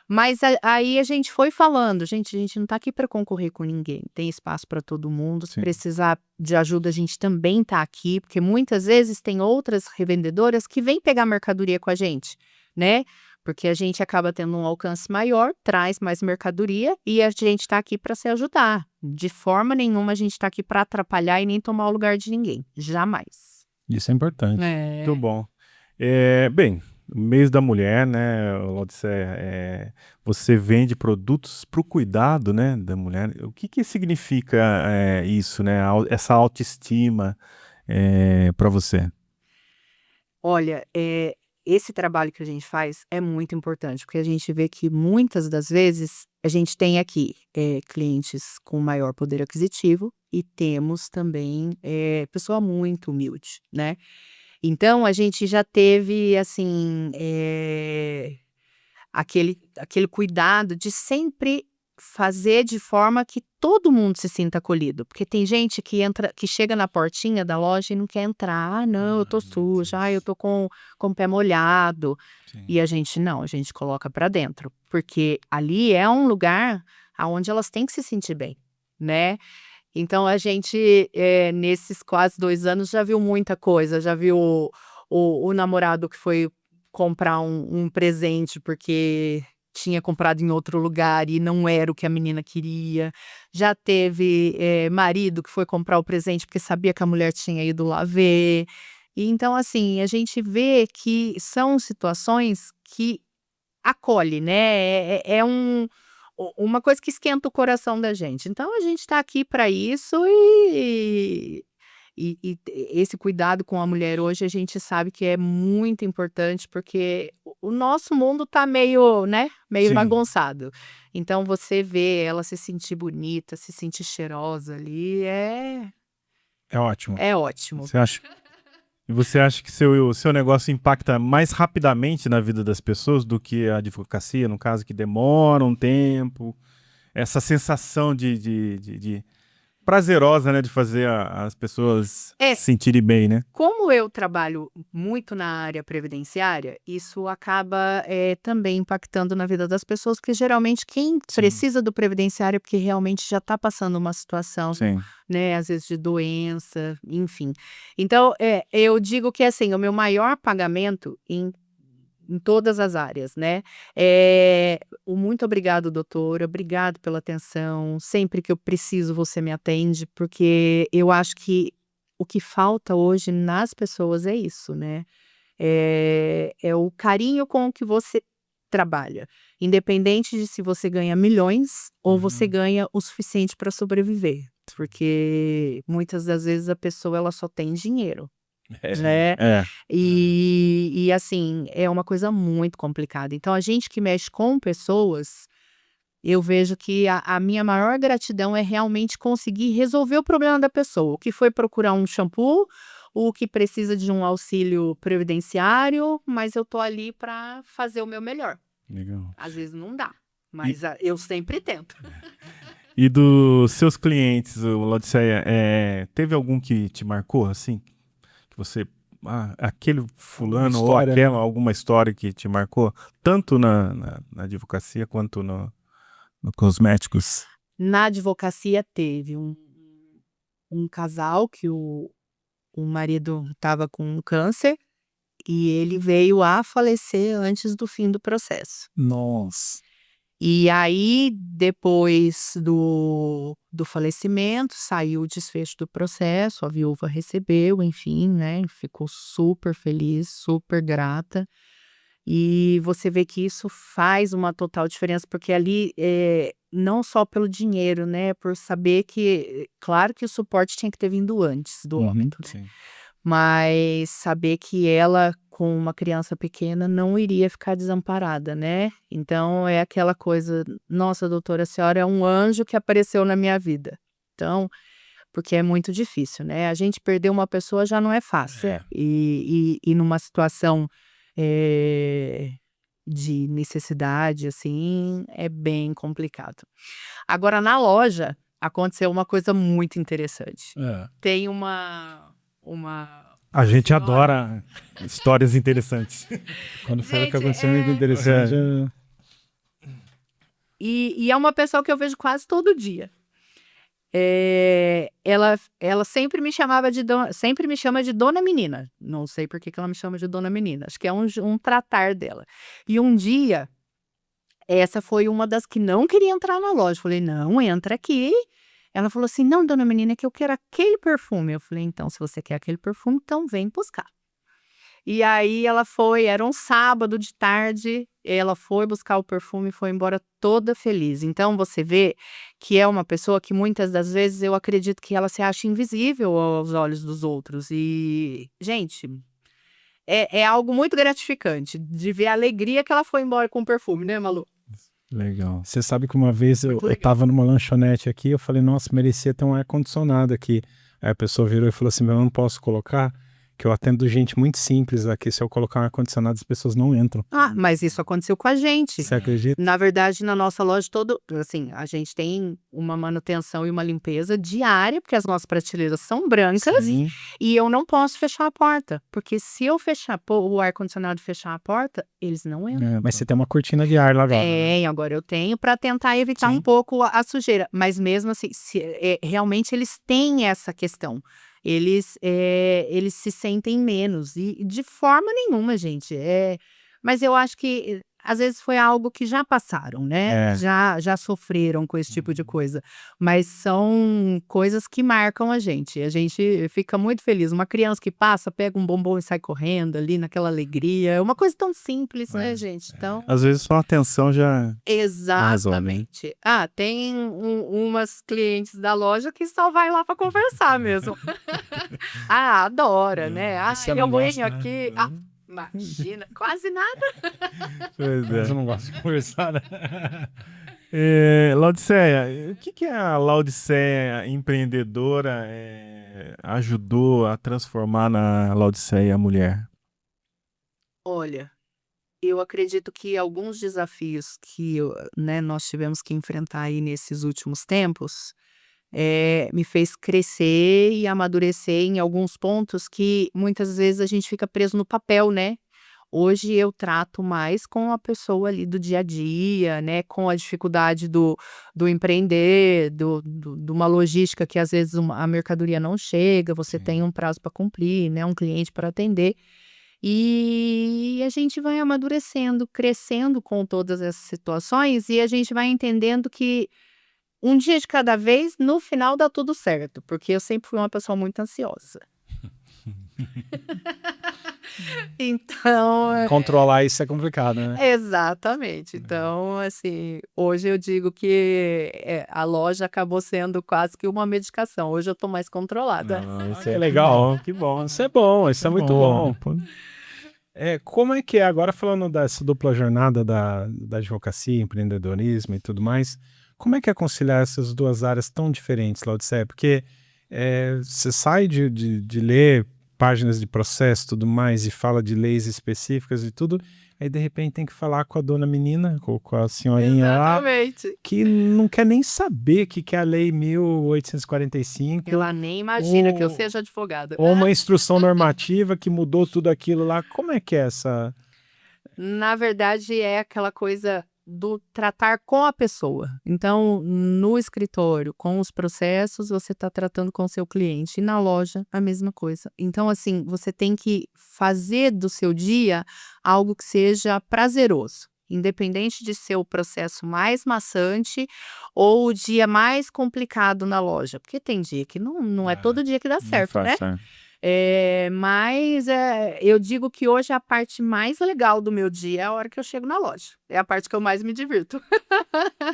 Mas aí a gente foi falando, gente, a gente não tá aqui para concorrer com ninguém. Tem espaço para todo mundo. Se Sim. precisar de ajuda, a gente também tá aqui, porque muitas vezes tem outras revendedoras que vêm pegar mercadoria com a gente, né? Porque a gente acaba tendo um alcance maior, traz mais mercadoria e a gente tá aqui para se ajudar. De forma nenhuma a gente tá aqui para atrapalhar e nem tomar o lugar de ninguém. Jamais. Isso é importante. Muito bom. Bem, mês da mulher, né, Laudicé, você vende produtos para o cuidado, né, da mulher. O que significa isso, né, essa autoestima para você? Olha, esse trabalho que a gente faz é muito importante, porque a gente vê que muitas das vezes a gente tem aqui clientes com maior poder aquisitivo e temos também pessoa muito humilde, né? Então a gente já teve assim aquele cuidado de sempre fazer de forma que todo mundo se sinta acolhido, porque tem gente que chega na portinha da loja e não quer entrar, não, eu tô suja, eu tô com o pé molhado, e a gente coloca para dentro, porque ali é um lugar aonde elas têm que se sentir bem, né? Então a gente, nesses quase 2 anos, já viu muita coisa, já viu o namorado que foi comprar um presente porque tinha comprado em outro lugar e não era o que a menina queria. Já teve marido que foi comprar o presente porque sabia que a mulher tinha ido lá ver. E então, assim, a gente vê que são situações que acolhe, né? Uma coisa que esquenta o coração da gente. Então, a gente está aqui para isso e esse cuidado com a mulher hoje a gente sabe que é muito importante porque o nosso mundo tá meio, né, meio Sim. bagunçado. Então você vê ela se sentir bonita, se sentir cheirosa ali, É ótimo. é ótimo. Você acha? E você acha que seu negócio impacta mais rapidamente na vida das pessoas do que a advocacia, no caso, que demora um tempo? Essa sensação de prazerosa, né, de fazer as pessoas É. se sentirem bem, né? Como eu trabalho muito na área previdenciária, isso acaba também impactando na vida das pessoas, porque geralmente quem precisa do previdenciário é porque realmente já está passando uma situação, Sim. né, às vezes de doença, enfim. Então, eu digo que assim, o meu maior pagamento em todas as áreas, né? O muito obrigado, doutora, obrigado pela atenção. Sempre que eu preciso, você me atende, porque eu acho que o que falta hoje nas pessoas é isso, né? É o carinho com o que você trabalha, independente de se você ganha milhões ou você ganha o suficiente para sobreviver, porque muitas das vezes a pessoa ela só tem dinheiro. Né? É. E assim, é uma coisa muito complicada. Então, a gente que mexe com pessoas, eu vejo que a minha maior gratidão é realmente conseguir resolver o problema da pessoa. O que foi procurar um shampoo, o que precisa de um auxílio previdenciário, mas eu tô ali para fazer o meu melhor. Legal. Às vezes não dá, mas eu sempre tento. E dos seus clientes, Laodiceia, teve algum que te marcou, assim? Que você, aquele fulano ou história, aquela, né? alguma história que te marcou, tanto na advocacia quanto no cosméticos? Na advocacia teve um casal que o marido estava com câncer e ele veio a falecer antes do fim do processo. Nossa. E aí, depois do falecimento, saiu o desfecho do processo, a viúva recebeu, enfim, né? Ficou super feliz, super grata. E você vê que isso faz uma total diferença, porque ali, não só pelo dinheiro, né? Por saber que, claro que o suporte tinha que ter vindo antes do óbito, né? Sim. Mas saber que ela, com uma criança pequena, não iria ficar desamparada, né? Então é aquela coisa, nossa, doutora, a senhora é um anjo que apareceu na minha vida. Então, porque é muito difícil, né? A gente perder uma pessoa já não é fácil. E numa situação de necessidade, assim, é bem complicado. Agora, na loja, aconteceu uma coisa muito interessante. Tem uma A gente senhora- adora histórias interessantes. Quando fala que Gente, aconteceu muito interessante. E é uma pessoa que eu vejo quase todo dia. Ela sempre me chamava sempre me chama de Dona Menina. Não sei por que ela me chama de Dona Menina. Acho que é um tratar dela. E um dia, essa foi uma das que não queria entrar na loja. Eu falei, não, entra aqui. Ela falou assim, não, Dona Menina, é que eu quero aquele perfume. Eu falei, então, se você quer aquele perfume, então vem buscar. E aí ela foi, era um sábado de tarde, ela foi buscar o perfume e foi embora toda feliz. Então você vê que é uma pessoa que muitas das vezes eu acredito que ela se acha invisível aos olhos dos outros. E, gente, é algo muito gratificante de ver a alegria que ela foi embora com o perfume, né, Malu? Legal. Você sabe que uma vez eu tava numa lanchonete aqui, eu falei, nossa, merecia ter um ar-condicionado aqui. Aí a pessoa virou e falou assim, mas eu não posso colocar, que eu atendo gente muito simples aqui, se eu colocar um ar-condicionado as pessoas não entram. Mas isso aconteceu com a gente. Você acredita? Na verdade, na nossa loja, assim, a gente tem uma manutenção e uma limpeza diária, porque as nossas prateleiras são brancas, Sim. e eu não posso fechar a porta, porque se eu pôr o ar-condicionado e fechar a porta, eles não entram. Mas você tem uma cortina de ar lá agora. Agora eu tenho para tentar evitar um pouco a sujeira, mas mesmo assim, realmente eles têm essa questão. Eles se sentem menos, e de forma nenhuma, gente. Mas eu acho que às vezes foi algo que já passaram, né? É. Já sofreram com esse tipo de coisa. Mas são coisas que marcam a gente. A gente fica muito feliz. Uma criança que passa, pega um bombom e sai correndo ali naquela alegria. É uma coisa tão simples, né, gente? Então, Às vezes só a atenção já... exatamente. Ah, tem umas clientes da loja que só vai lá para conversar mesmo. Ah, adora, né? Ah, Você eu não venho gosta, né? aqui. Ah, imagina, quase nada. Pois é. Mas eu não gosto de conversar, né? Laodiceia, o que a Laodiceia empreendedora ajudou a transformar na Laodiceia a mulher? Olha, eu acredito que alguns desafios que né, nós tivemos que enfrentar aí nesses últimos tempos me fez crescer e amadurecer em alguns pontos que muitas vezes a gente fica preso no papel, né? Hoje eu trato mais com a pessoa ali do dia a dia, né? Com a dificuldade do empreender, de uma logística que às vezes a mercadoria não chega, você Sim. tem um prazo para cumprir, né? Um cliente para atender. E a gente vai amadurecendo, crescendo com todas essas situações e a gente vai entendendo que um dia de cada vez, no final dá tudo certo, porque eu sempre fui uma pessoa muito ansiosa. Então, Controlar isso é complicado, né? exatamente. Então, assim, hoje eu digo que a loja acabou sendo quase que uma medicação. Hoje eu tô mais controlada. Não, isso Que é legal. Que bom. Isso é bom, isso é muito bom. Pô. Como é que é, agora falando dessa dupla jornada da advocacia, empreendedorismo e tudo mais, como é que é conciliar essas duas áreas tão diferentes, Laodiceia? Porque você sai de ler páginas de processo e tudo mais e fala de leis específicas e tudo, aí de repente tem que falar com a dona menina, com a senhorinha lá, Exatamente. que não quer nem saber o que é a lei 1845, Ela nem imagina que eu ou- seja advogada. ou uma instrução normativa que mudou tudo aquilo lá. Como é que é essa... Na verdade, é aquela coisa do tratar com a pessoa. Então, no escritório, com os processos, você está tratando com o seu cliente. E na loja, a mesma coisa. Então, assim, você tem que fazer do seu dia algo que seja prazeroso. Independente de ser o processo mais maçante ou o dia mais complicado na loja. Porque tem dia que não é todo dia que dá certo, né? Mas eu digo que hoje a parte mais legal do meu dia é a hora que eu chego na loja. É a parte que eu mais me divirto.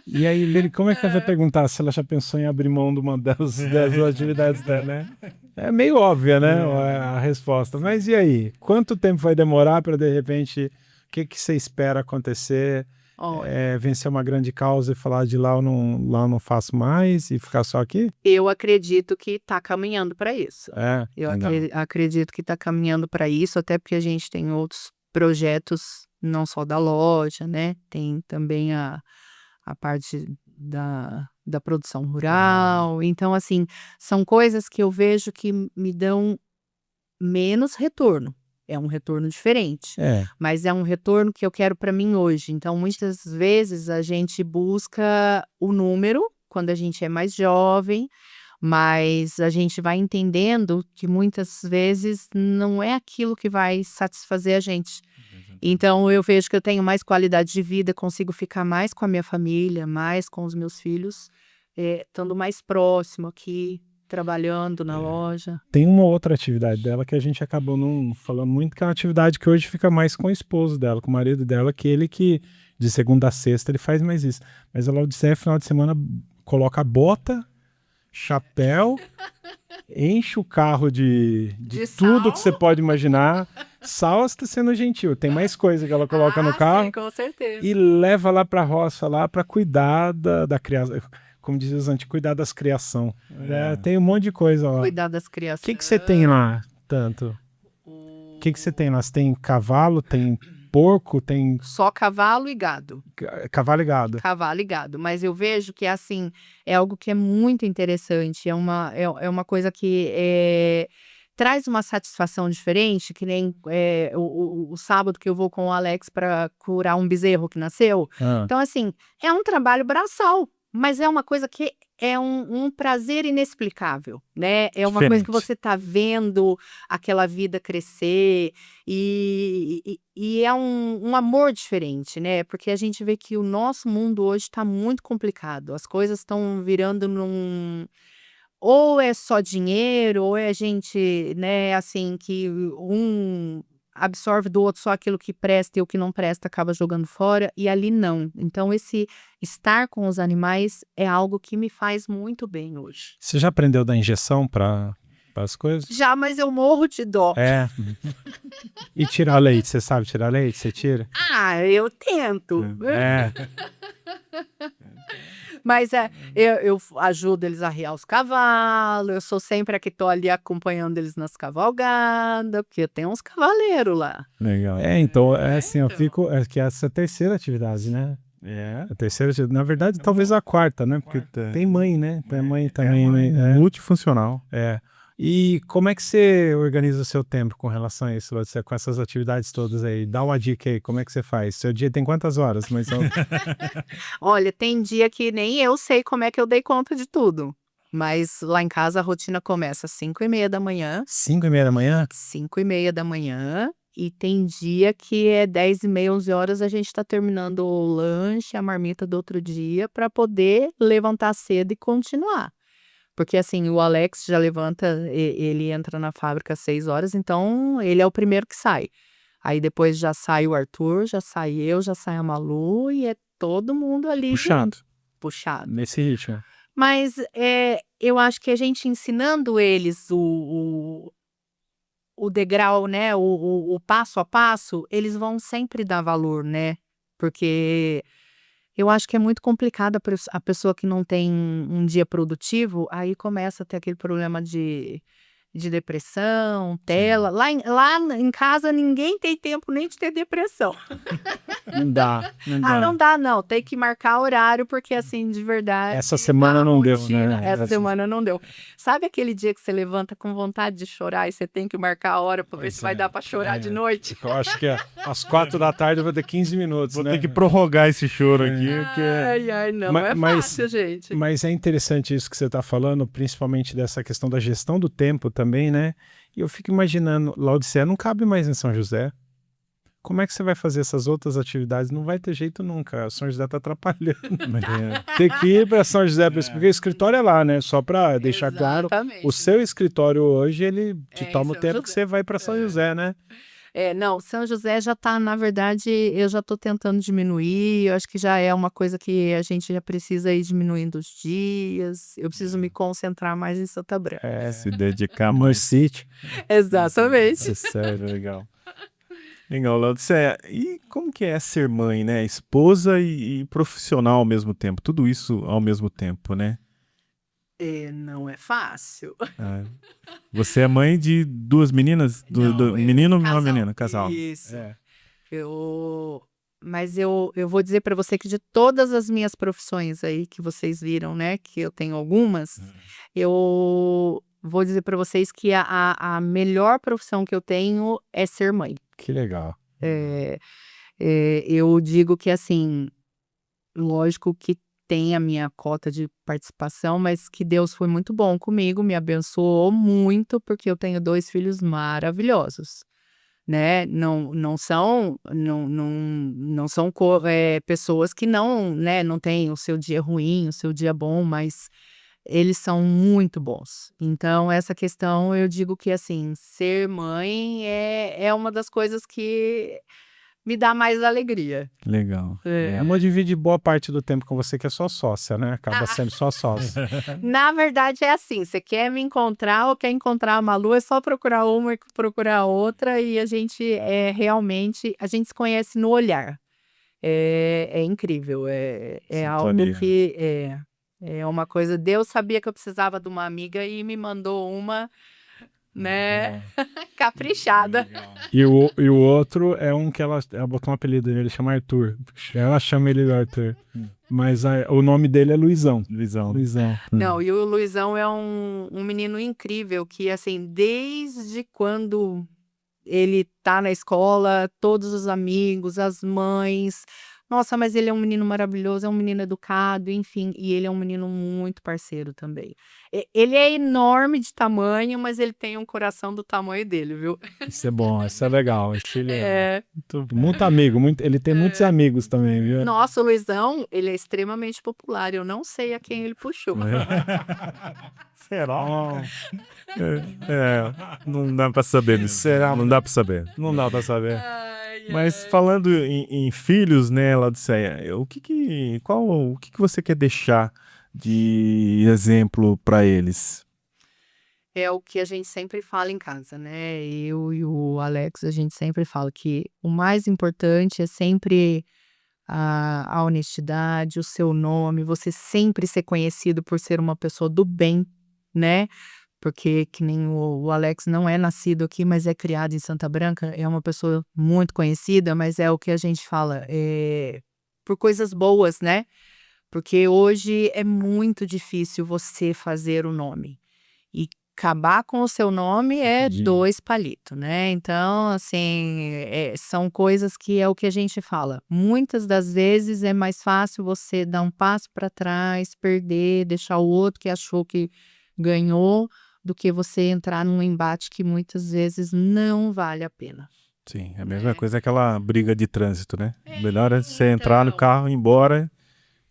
E aí, Lili, como é que ela vai perguntar se ela já pensou em abrir mão de uma das atividades dela, né? É meio óbvia, né, a resposta. Mas e aí? Quanto tempo vai demorar para, de repente, o que você espera acontecer? Olha, Vencer uma grande causa e falar de lá eu não faço mais e ficar só aqui? eu acredito que está caminhando para isso. Eu legal. acredito que está caminhando para isso, até porque a gente tem outros projetos, não só da loja, né? Tem também a parte da produção rural. Então, assim, são coisas que eu vejo que me dão menos retorno. É um retorno diferente, mas é um retorno que eu quero para mim hoje. Então, muitas vezes a gente busca o número quando a gente é mais jovem, mas a gente vai entendendo que muitas vezes não é aquilo que vai satisfazer a gente. Então, eu vejo que eu tenho mais qualidade de vida, consigo ficar mais com a minha família, mais com os meus filhos, estando mais próximo aqui, trabalhando na loja. Tem uma outra atividade dela que a gente acabou não falando muito, que é uma atividade que hoje fica mais com o esposo dela, com o marido dela, que ele que de segunda a sexta ele faz mais isso. Mas a Laodiceia, final de semana, coloca bota, chapéu, enche o carro de tudo sal? que você pode imaginar. Sal está sendo gentil. Tem mais coisa que ela coloca no carro Sim, com certeza. e leva lá para a roça lá para cuidar da criação. Como dizia os antigos, cuidar das criação. Tem um monte de coisa lá. Cuidar das O crianças. que você tem lá, tanto? O que você tem lá? Você tem cavalo, tem porco, tem Só cavalo e gado. cavalo e gado. Cavalo e gado. Mas eu vejo que, assim, é algo que é muito interessante. É uma coisa que traz uma satisfação diferente, que nem o sábado que eu vou com o Alex para curar um bezerro que nasceu. Então, assim, é um trabalho braçal. Mas é uma coisa que é um prazer inexplicável, né? É uma coisa que Diferente. você está vendo aquela vida crescer e é um amor diferente, né? Porque a gente vê que o nosso mundo hoje está muito complicado. As coisas estão virando ou é só dinheiro, ou é gente, né, assim, que um absorve do outro só aquilo que presta e o que não presta acaba jogando fora, e ali não. Então esse estar com os animais é algo que me faz muito bem hoje. Você já aprendeu da injeção para as coisas? Já, mas eu morro de dó. É. E tirar leite, você sabe tirar leite? Você tira? Ah, eu tento. É. Mas eu ajudo eles a arriar os cavalos, eu sou sempre a que tô ali acompanhando eles nas cavalgadas, porque tem uns cavaleiros lá. Legal. É, então, é assim, eu fico. É que essa é a terceira atividade, né? É. A terceira, na verdade, talvez a quarta, né? Porque Quarta. tem mãe, né? Tem mãe também, né? Multifuncional. É. E como é que você organiza o seu tempo com relação a isso, Lúcia, com essas atividades todas aí? Dá uma dica aí, como é que você faz? Seu dia tem quantas horas? Mas Olha, tem dia que nem eu sei como é que eu dei conta de tudo. Mas lá em casa a rotina começa às 5h30 da manhã. 5h30 da manhã? 5h30 da manhã. E tem dia que é 10h30, 11 horas, a gente tá terminando o lanche, a marmita do outro dia, para poder levantar cedo e continuar. Porque assim, o Alex já levanta, ele entra na fábrica às 6 horas, então ele é o primeiro que sai. Aí depois já sai o Arthur, já sai eu, já sai a Malu e é todo mundo ali Puxado. junto, puxado. Nesse ritmo. Mas eu acho que a gente ensinando eles o degrau, né, o passo a passo, eles vão sempre dar valor, né? Porque eu acho que é muito complicado a pessoa que não tem um dia produtivo, aí começa a ter aquele problema de depressão, tela. Lá em casa ninguém tem tempo nem de ter depressão. Não dá, não dá. Ah, não dá não, tem que marcar horário, porque assim, de verdade... Essa semana não deu, né? Essa semana não deu. Sabe aquele dia que você levanta com vontade de chorar e você tem que marcar a hora para ver se vai dar para chorar de noite? Eu acho que às 4 da tarde eu vou ter 15 minutos, Vou né? ter que prorrogar esse choro aqui, que Ai, não, Mas- não é mas- fácil, gente. Mas é interessante isso que você está falando, principalmente dessa questão da gestão do tempo também, né? E eu fico imaginando, Laodicea não cabe mais em São José. Como é que você vai fazer essas outras atividades? Não vai ter jeito nunca. São José está atrapalhando. Tem que ir para São José, porque o escritório é lá, né? Só para deixar claro. Exatamente. O seu escritório hoje, ele te É em toma o São tempo José. que você vai para São José, né? Não, São José já tá, na verdade, eu já tô tentando diminuir, eu acho que já é uma coisa que a gente já precisa ir diminuindo os dias, eu preciso me concentrar mais em Santa Branca. É, se dedicar Amor mais. City. Exatamente. É sério, legal. Legal, Laodicea. E como que é ser mãe, né? Esposa e profissional ao mesmo tempo. Tudo isso ao mesmo tempo, né? Não é fácil. Ah, você é mãe de duas meninas? Do menino e uma menina, casal. Isso. É. Mas eu vou dizer para você que de todas as minhas profissões aí que vocês viram, né, que eu tenho algumas, eu vou dizer para vocês que a melhor profissão que eu tenho é ser mãe. Que legal. Eu digo que assim, lógico que tem a minha cota de participação, mas que Deus foi muito bom comigo, me abençoou muito, porque eu tenho 2 filhos maravilhosos, né? Não são pessoas que não têm o seu dia ruim, o seu dia bom, mas eles são muito bons. Então, essa questão eu digo que assim, ser mãe é uma das coisas que me dá mais alegria. Legal. A Amor divide boa parte do tempo com você, que é só sócia, né? Acaba sendo só sócia. Na verdade é assim, você quer me encontrar ou quer encontrar a Malu, é só procurar uma e procurar outra, e a gente realmente, a gente se conhece no olhar. É incrível, é algo Sintonia. que é uma coisa, Deus sabia que eu precisava de uma amiga e me mandou uma, né, caprichada. E o outro é um que ela botou um apelido nele, ele chama Arthur. Ela chama ele de Arthur. Mas o nome dele é Luizão. Luizão. Não, e o Luizão é um menino incrível que, assim, desde quando ele tá na escola, todos os amigos, as mães, Nossa, mas ele é um menino maravilhoso, é um menino educado, enfim, e ele é um menino muito parceiro também. Ele é enorme de tamanho, mas ele tem um coração do tamanho dele, viu? Isso é bom, isso é legal. Esse ele é É. muito amigo, ele tem muitos amigos também, viu? Nossa, o Luizão, ele é extremamente popular. Eu não sei a quem ele puxou. Será? Não dá pra saber disso. Será? Não dá pra saber. Não dá pra saber. Mas falando em filhos, né, Laodiceia, o que você quer deixar de exemplo para eles? É o que a gente sempre fala em casa, né? Eu e o Alex, a gente sempre fala que o mais importante é sempre a honestidade, o seu nome, você sempre ser conhecido por ser uma pessoa do bem, né? Porque que nem o Alex não é nascido aqui, mas é criado em Santa Branca, é uma pessoa muito conhecida, mas é o que a gente fala, por coisas boas, né? Porque hoje é muito difícil você fazer o nome. E acabar com o seu nome é Entendi. 2 palitos, né. Então, assim, são coisas que é o que a gente fala, muitas das vezes é mais fácil você dar um passo para trás, perder, deixar o outro que achou que ganhou, do que você entrar num embate que muitas vezes não vale a pena. Sim, é a mesma É. coisa aquela briga de trânsito, né? Melhor é você Então. entrar no carro, ir embora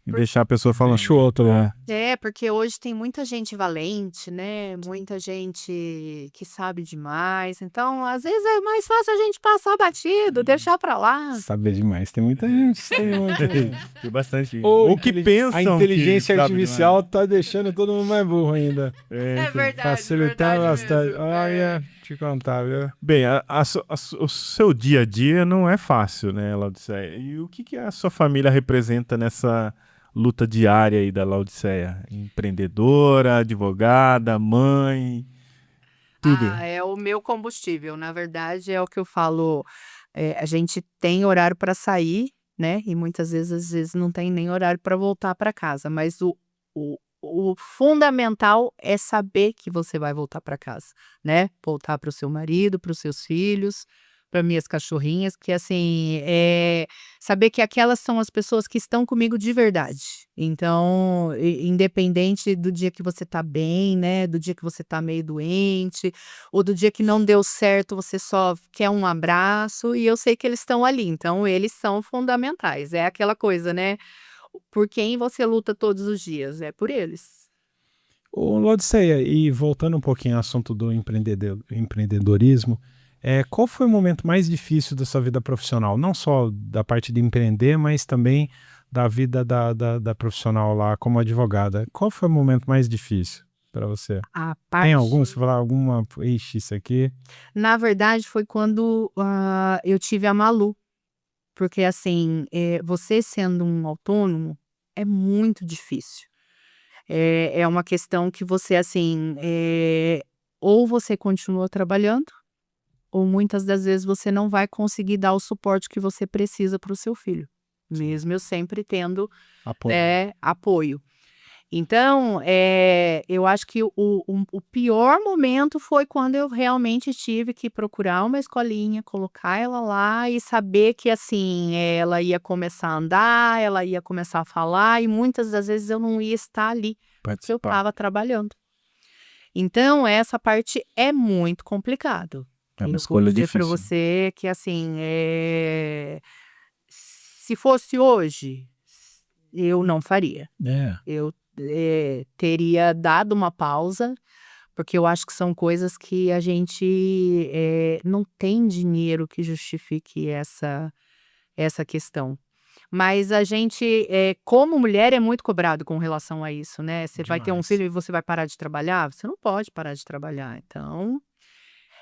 e deixar a pessoa falando. Deixa o outro lá. Porque hoje tem muita gente valente, né, muita gente que sabe demais, então às vezes é mais fácil a gente passar batido, deixar pra lá. Saber demais. Tem muita gente. Tem bastante. Ou Ou que pensam a inteligência que sabe artificial tá deixando todo mundo mais burro ainda. É verdade, Facilitar verdade bastante. mesmo. Olha, te contar, viu? Bem, o seu dia a dia não é fácil, né, Laodiceia? E o que a sua família representa nessa luta diária aí da Laodiceia? Empreendedora, advogada, mãe, tudo. É o meu combustível, na verdade é o que eu falo, a gente tem horário para sair, né, e muitas vezes, às vezes não tem nem horário para voltar para casa, mas o fundamental é saber que você vai voltar para casa, né, voltar para o seu marido, para os seus filhos, para minhas cachorrinhas, que assim, saber que aquelas são as pessoas que estão comigo de verdade. Então, independente do dia que você tá bem, né, do dia que você tá meio doente, ou do dia que não deu certo, você só quer um abraço, e eu sei que eles estão ali, então eles são fundamentais. É aquela coisa, né, por quem você luta todos os dias, é por eles. Ô, Laodiceia, e voltando um pouquinho ao assunto do empreendedorismo, qual foi o momento mais difícil da sua vida profissional? Não só da parte de empreender, mas também da vida da profissional lá como advogada. Qual foi o momento mais difícil para você? A Tem algum? parte Você falar alguma, ixi, isso aqui. Na verdade foi quando, eu tive a Malu, porque assim, você sendo um autônomo, é muito difícil. É uma questão que você, assim, ou você continua trabalhando, ou muitas das vezes você não vai conseguir dar o suporte que você precisa para o seu filho, mesmo eu sempre tendo, Apoio. apoio. Então, eu acho que o pior momento foi quando eu realmente tive que procurar uma escolinha, colocar ela lá e saber que, assim, ela ia começar a andar, ela ia começar a falar e muitas das vezes eu não ia estar ali, porque eu Participar. estava trabalhando. Então essa parte é muito complicado. É uma Eu vou escolha dizer para difícil. você que, assim, se fosse hoje, eu não faria. Eu, teria dado uma pausa, porque eu acho que são coisas que a gente, não tem dinheiro que justifique essa questão. Mas a gente, como mulher, é muito cobrado com relação a isso, né. Você vai ter um Demais. filho e você vai parar de trabalhar? Você não pode parar de trabalhar. Então,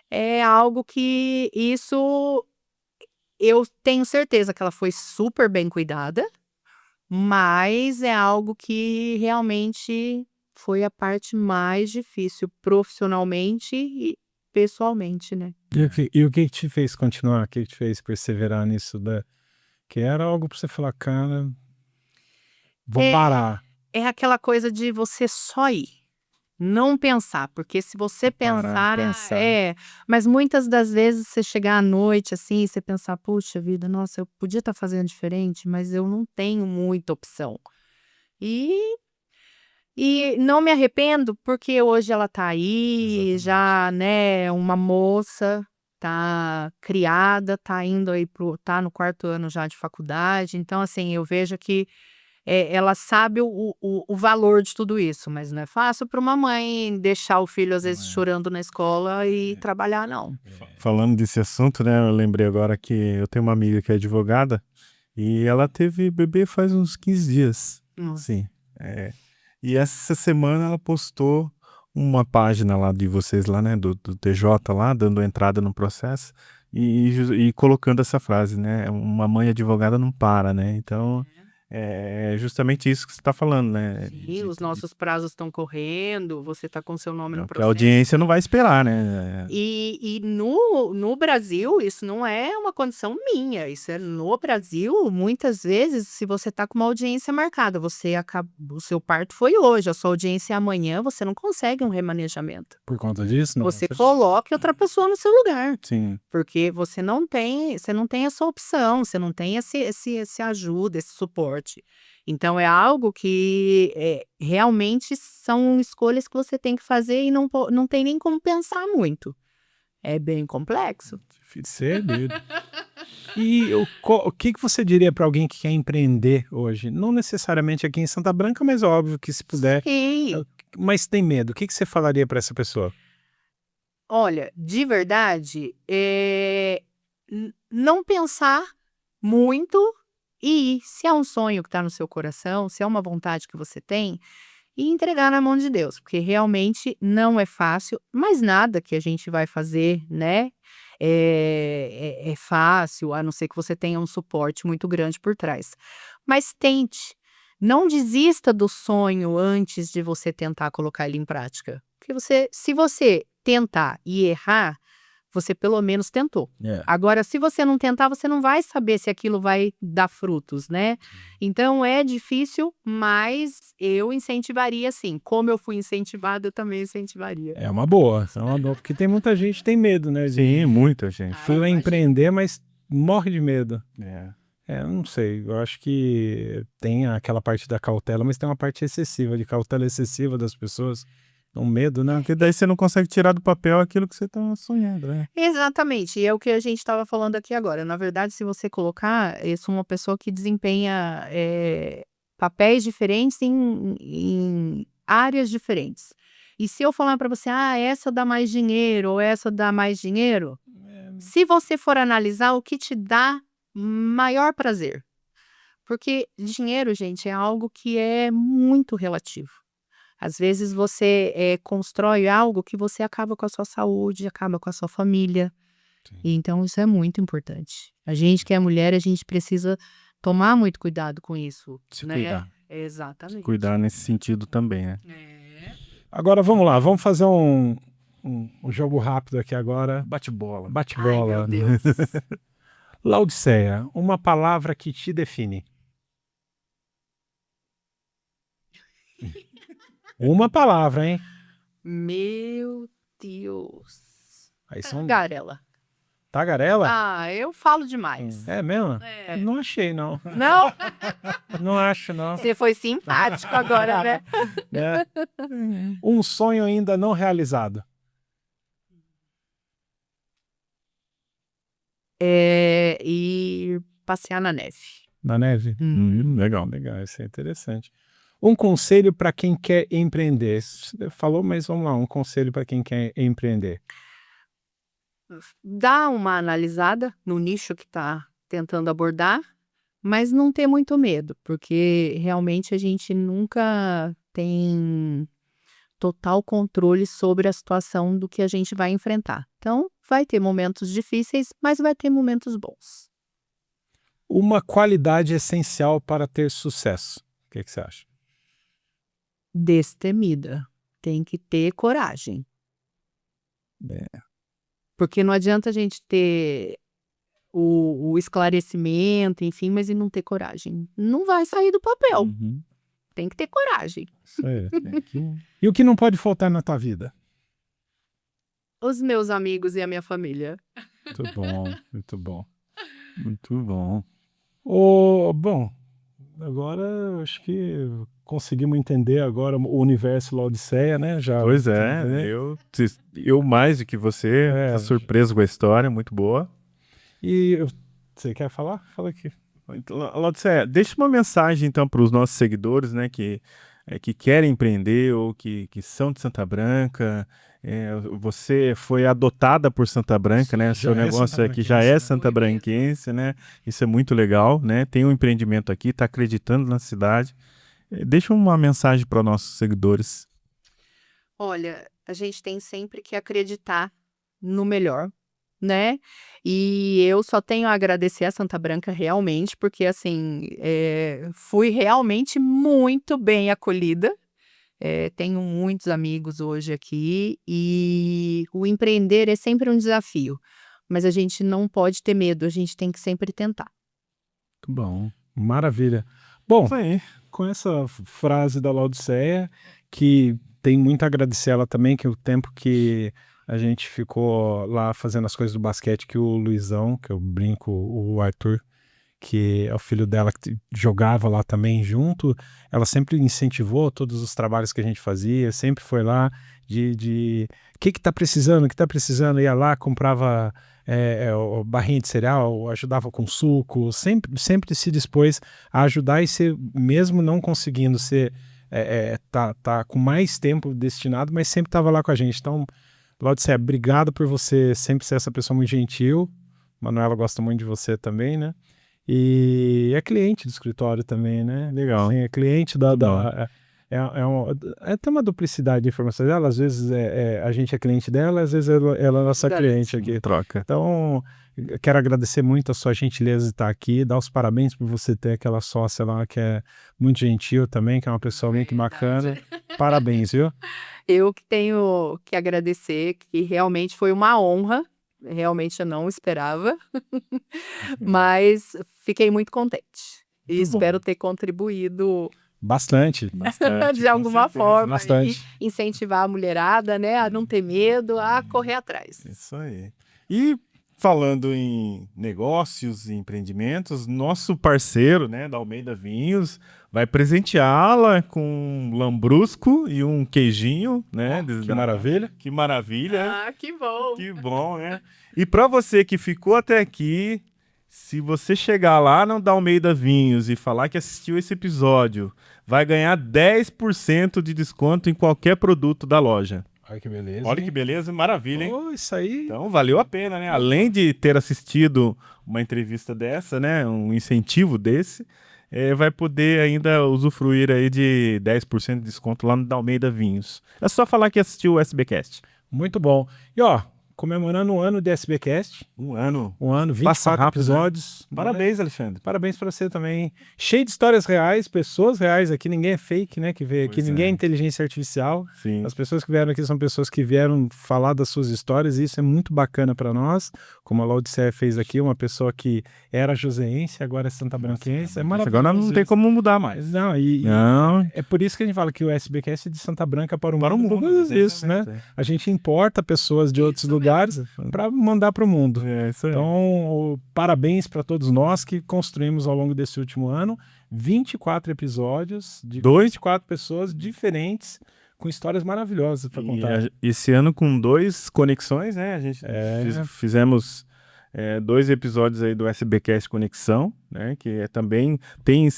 é algo que isso eu tenho certeza que ela foi super bem cuidada, mas é algo que realmente foi a parte mais difícil profissionalmente e pessoalmente, né. E o que te fez continuar? O que te fez perseverar nisso que era algo para você falar, cara, vou É parar. é aquela coisa de você só ir. Não pensar, porque se você Parar, pensar, pensar. mas muitas das vezes você chegar à noite, assim, e você pensar: "Puxa vida, nossa, eu podia estar fazendo diferente, mas eu não tenho muita opção". E não me arrependo, porque hoje ela tá aí, Exatamente. já, né, uma moça, tá criada, tá indo aí tá no 4º ano já de faculdade, então, assim, eu vejo que ela sabe o valor de tudo isso, mas não é fácil para uma mãe deixar o filho, às Não vezes, é. chorando na escola e trabalhar, não. Falando desse assunto, né, eu lembrei agora que eu tenho uma amiga que é advogada e ela teve bebê faz uns 15 dias. Nossa. Sim. E essa semana ela postou uma página lá de vocês lá, né, do TJ lá, dando entrada no processo e colocando essa frase, né, uma mãe advogada não para, né, então é justamente isso que você está falando, né, Sim, os nossos prazos estão correndo, você está com seu nome no que a processo. audiência não vai esperar, né. E no Brasil, isso não é uma condição minha, isso é no Brasil, muitas vezes, se você está com uma audiência marcada, o seu parto foi hoje, a sua audiência é amanhã, você não consegue um remanejamento. Por conta disso, não. Você coloque outra pessoa no seu lugar, Sim. porque você não tem essa opção, você não tem esse ajuda, esse suporte. Então é algo que, realmente são escolhas que você tem que fazer e não tem nem como pensar muito. É bem complexo. Você é doido. E o que que você diria para alguém que quer empreender hoje? Não necessariamente aqui em Santa Branca, mas óbvio que se puder, Sim. mas tem medo. O que que você falaria para essa pessoa? Olha, de verdade, não pensar muito e ir. Se é um sonho que está no seu coração, se é uma vontade que você tem, e entregar na mão de Deus, porque realmente não é fácil, mas nada que a gente vai fazer, né, é fácil, a não ser que você tenha um suporte muito grande por trás. Mas tente, não desista do sonho antes de você tentar colocar ele em prática, porque se você tentar e errar, você pelo menos tentou. Agora, se você não tentar, você não vai saber se aquilo vai dar frutos, né. Então é difícil, mas eu incentivaria sim. Como eu fui incentivada, eu também incentivaria. É uma boa, porque tem muita gente que tem medo, né? Sim, muita gente. Fui lá imagino. empreender, mas morre de medo. É. Eu não sei, eu acho que tem aquela parte da cautela, mas tem uma parte excessiva, de cautela excessiva das pessoas, um medo, né? Porque daí você não consegue tirar do papel aquilo que você tá sonhando, né. Exatamente, e é o que a gente estava falando aqui agora. Na verdade, se você colocar, eu sou uma pessoa que desempenha, papéis diferentes em áreas diferentes. E se eu falar para você: "Ah, essa dá mais dinheiro ou essa dá mais dinheiro", se você for analisar o que te dá maior prazer. Porque dinheiro, gente, é algo que é muito relativo. Às vezes você, constrói algo que você acaba com a sua saúde, acaba com a sua família. E então isso é muito importante. A gente que é mulher, a gente precisa tomar muito cuidado com isso, Se né. cuidar. Exatamente. Cuidar nesse sentido também, né. É. Agora vamos lá, vamos fazer um jogo rápido aqui agora. Bate-bola. Ai, meu Bate-bola. Deus. Laodiceia, uma palavra que te define. Uma palavra, hein? Meu Deus. Aí são Tagarela. tagarela? Ah, eu falo demais. É mesmo? É. Não achei, não. Não? Não acho, não. Você foi simpático agora, né? Né? Um sonho ainda não realizado. Ir passear na neve. Na neve? Legal. Legal, isso é interessante. Um conselho para quem quer empreender. Você falou, mas vamos lá, um conselho para quem quer empreender. Dá uma analisada no nicho que está tentando abordar, mas não ter muito medo, porque realmente a gente nunca tem total controle sobre a situação do que a gente vai enfrentar. Então, vai ter momentos difíceis, mas vai ter momentos bons. Uma qualidade essencial para ter sucesso. O que você acha? Destemida. Tem que ter coragem. É. Porque não adianta a gente ter o esclarecimento, enfim, mas e não ter coragem. Não vai sair do papel. tem que ter coragem. Isso aí. E o que não pode faltar na tua vida? Os meus amigos e a minha família. Muito bom, muito bom. Muito bom. Bom, agora eu acho que conseguimos entender agora o universo Laodiceia, né? Pois é, eu mais do que você, tô surpreso com a história, muito boa. Você quer falar? Fala aqui. Então, Laodiceia, deixa uma mensagem então para os nossos seguidores, né, que querem empreender ou que são de Santa Branca. Você foi adotada por Santa Branca, né? Seu negócio aqui já é Santa Branquense, né? Isso é muito legal, né? Tem um empreendimento aqui, está acreditando na cidade. Deixa uma mensagem para os nossos seguidores. Olha, a gente tem sempre que acreditar no melhor, né? E eu só tenho a agradecer a Santa Branca realmente, porque assim, fui realmente muito bem acolhida. Tenho muitos amigos hoje aqui e o empreender é sempre um desafio, mas a gente não pode ter medo, a gente tem que sempre tentar. Muito bom, maravilha. Bom, Isso aí. Com essa frase da Laodiceia, que tem muito a agradecer ela também, que o tempo que a gente ficou lá fazendo as coisas do basquete, que o Luizão, que eu brinco, o Arthur, que é o filho dela que jogava lá também junto, ela sempre incentivou todos os trabalhos que a gente fazia, sempre foi lá de o que tá precisando, ia lá, comprava barrinha de cereal, ajudava com suco, sempre se dispôs a ajudar e ser, mesmo não conseguindo ser, tá com mais tempo destinado, mas sempre estava lá com a gente. Então, Laodiceia, obrigado por você sempre ser essa pessoa muito gentil. Manuela gosta muito de você também, né? E é cliente do escritório também, né? Legal. Sim, é cliente tem uma duplicidade de informações dela, às vezes a gente é cliente dela, às vezes ela é nossa cliente aqui. Troca. Então, quero agradecer muito a sua gentileza de estar aqui, dar os parabéns por você ter aquela sócia lá que é muito gentil também, que é uma pessoa muito bacana. Parabéns, viu? Eu que tenho que agradecer, que realmente foi uma honra. Realmente eu não esperava, mas fiquei muito contente. E espero ter contribuído bastante de alguma forma. Bastante. E incentivar a mulherada, né, a não ter medo, a correr atrás. Isso aí. E falando em negócios e empreendimentos, nosso parceiro, né, da Almeida Vinhos, vai presenteá-la com um lambrusco e um queijinho, né? Que maravilha. Que maravilha. Ah, que bom. Que bom, né? E para você que ficou até aqui, se você chegar lá no da Almeida Vinhos e falar que assistiu esse episódio, vai ganhar 10% de desconto em qualquer produto da loja. Olha que beleza. Olha que beleza, maravilha, hein? Isso aí. Então valeu a pena, né? Além de ter assistido uma entrevista dessa, né? Um incentivo desse, vai poder ainda usufruir aí de 10% de desconto lá no da Almeida Vinhos. É só falar que assistiu o SBcast. Muito bom. E comemorando um ano de SBcast. Um ano. 24 rápido, episódios. Né? Parabéns, Alexandre. Parabéns para você também. Cheio de histórias reais, pessoas reais aqui. Ninguém é fake, né? Que veio aqui, ninguém é inteligência artificial. Sim. As pessoas que vieram aqui são pessoas que vieram falar das suas histórias e isso é muito bacana para nós. Como a Laodiceia fez aqui, uma pessoa que era joseense, agora é Santa Branquense. É maravilhoso. Agora não tem como mudar mais. Não, é por isso que a gente fala que o SBcast é de Santa Branca para o mundo. Isso, né? A gente importa pessoas de outros lugares para mandar para o mundo. Isso aí. Então, parabéns para todos nós que construímos ao longo desse último ano 24 episódios de 24 pessoas diferentes com histórias maravilhosas para contar. Esse ano com 2 conexões, né? A gente fizemos 2 episódios aí do SBcast Conexão, né? Que também tem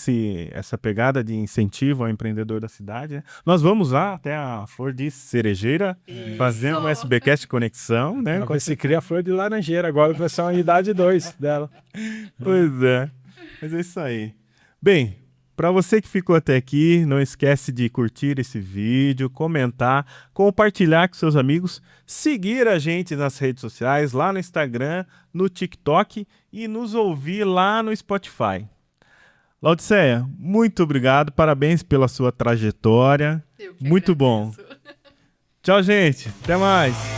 essa pegada de incentivo ao empreendedor da cidade. Né? Nós vamos lá até a Flor de Cerejeira fazer um SBcast Conexão, né? Vai se criar a Flor de Laranjeira agora, vai ser a unidade 2 dela. Pois é. Mas é isso aí. Bem, para você que ficou até aqui, não esquece de curtir esse vídeo, comentar, compartilhar com seus amigos, seguir a gente nas redes sociais, lá no Instagram, no TikTok e nos ouvir lá no Spotify. Laodiceia, muito obrigado, parabéns pela sua trajetória. Muito bom. Tchau, gente. Até mais.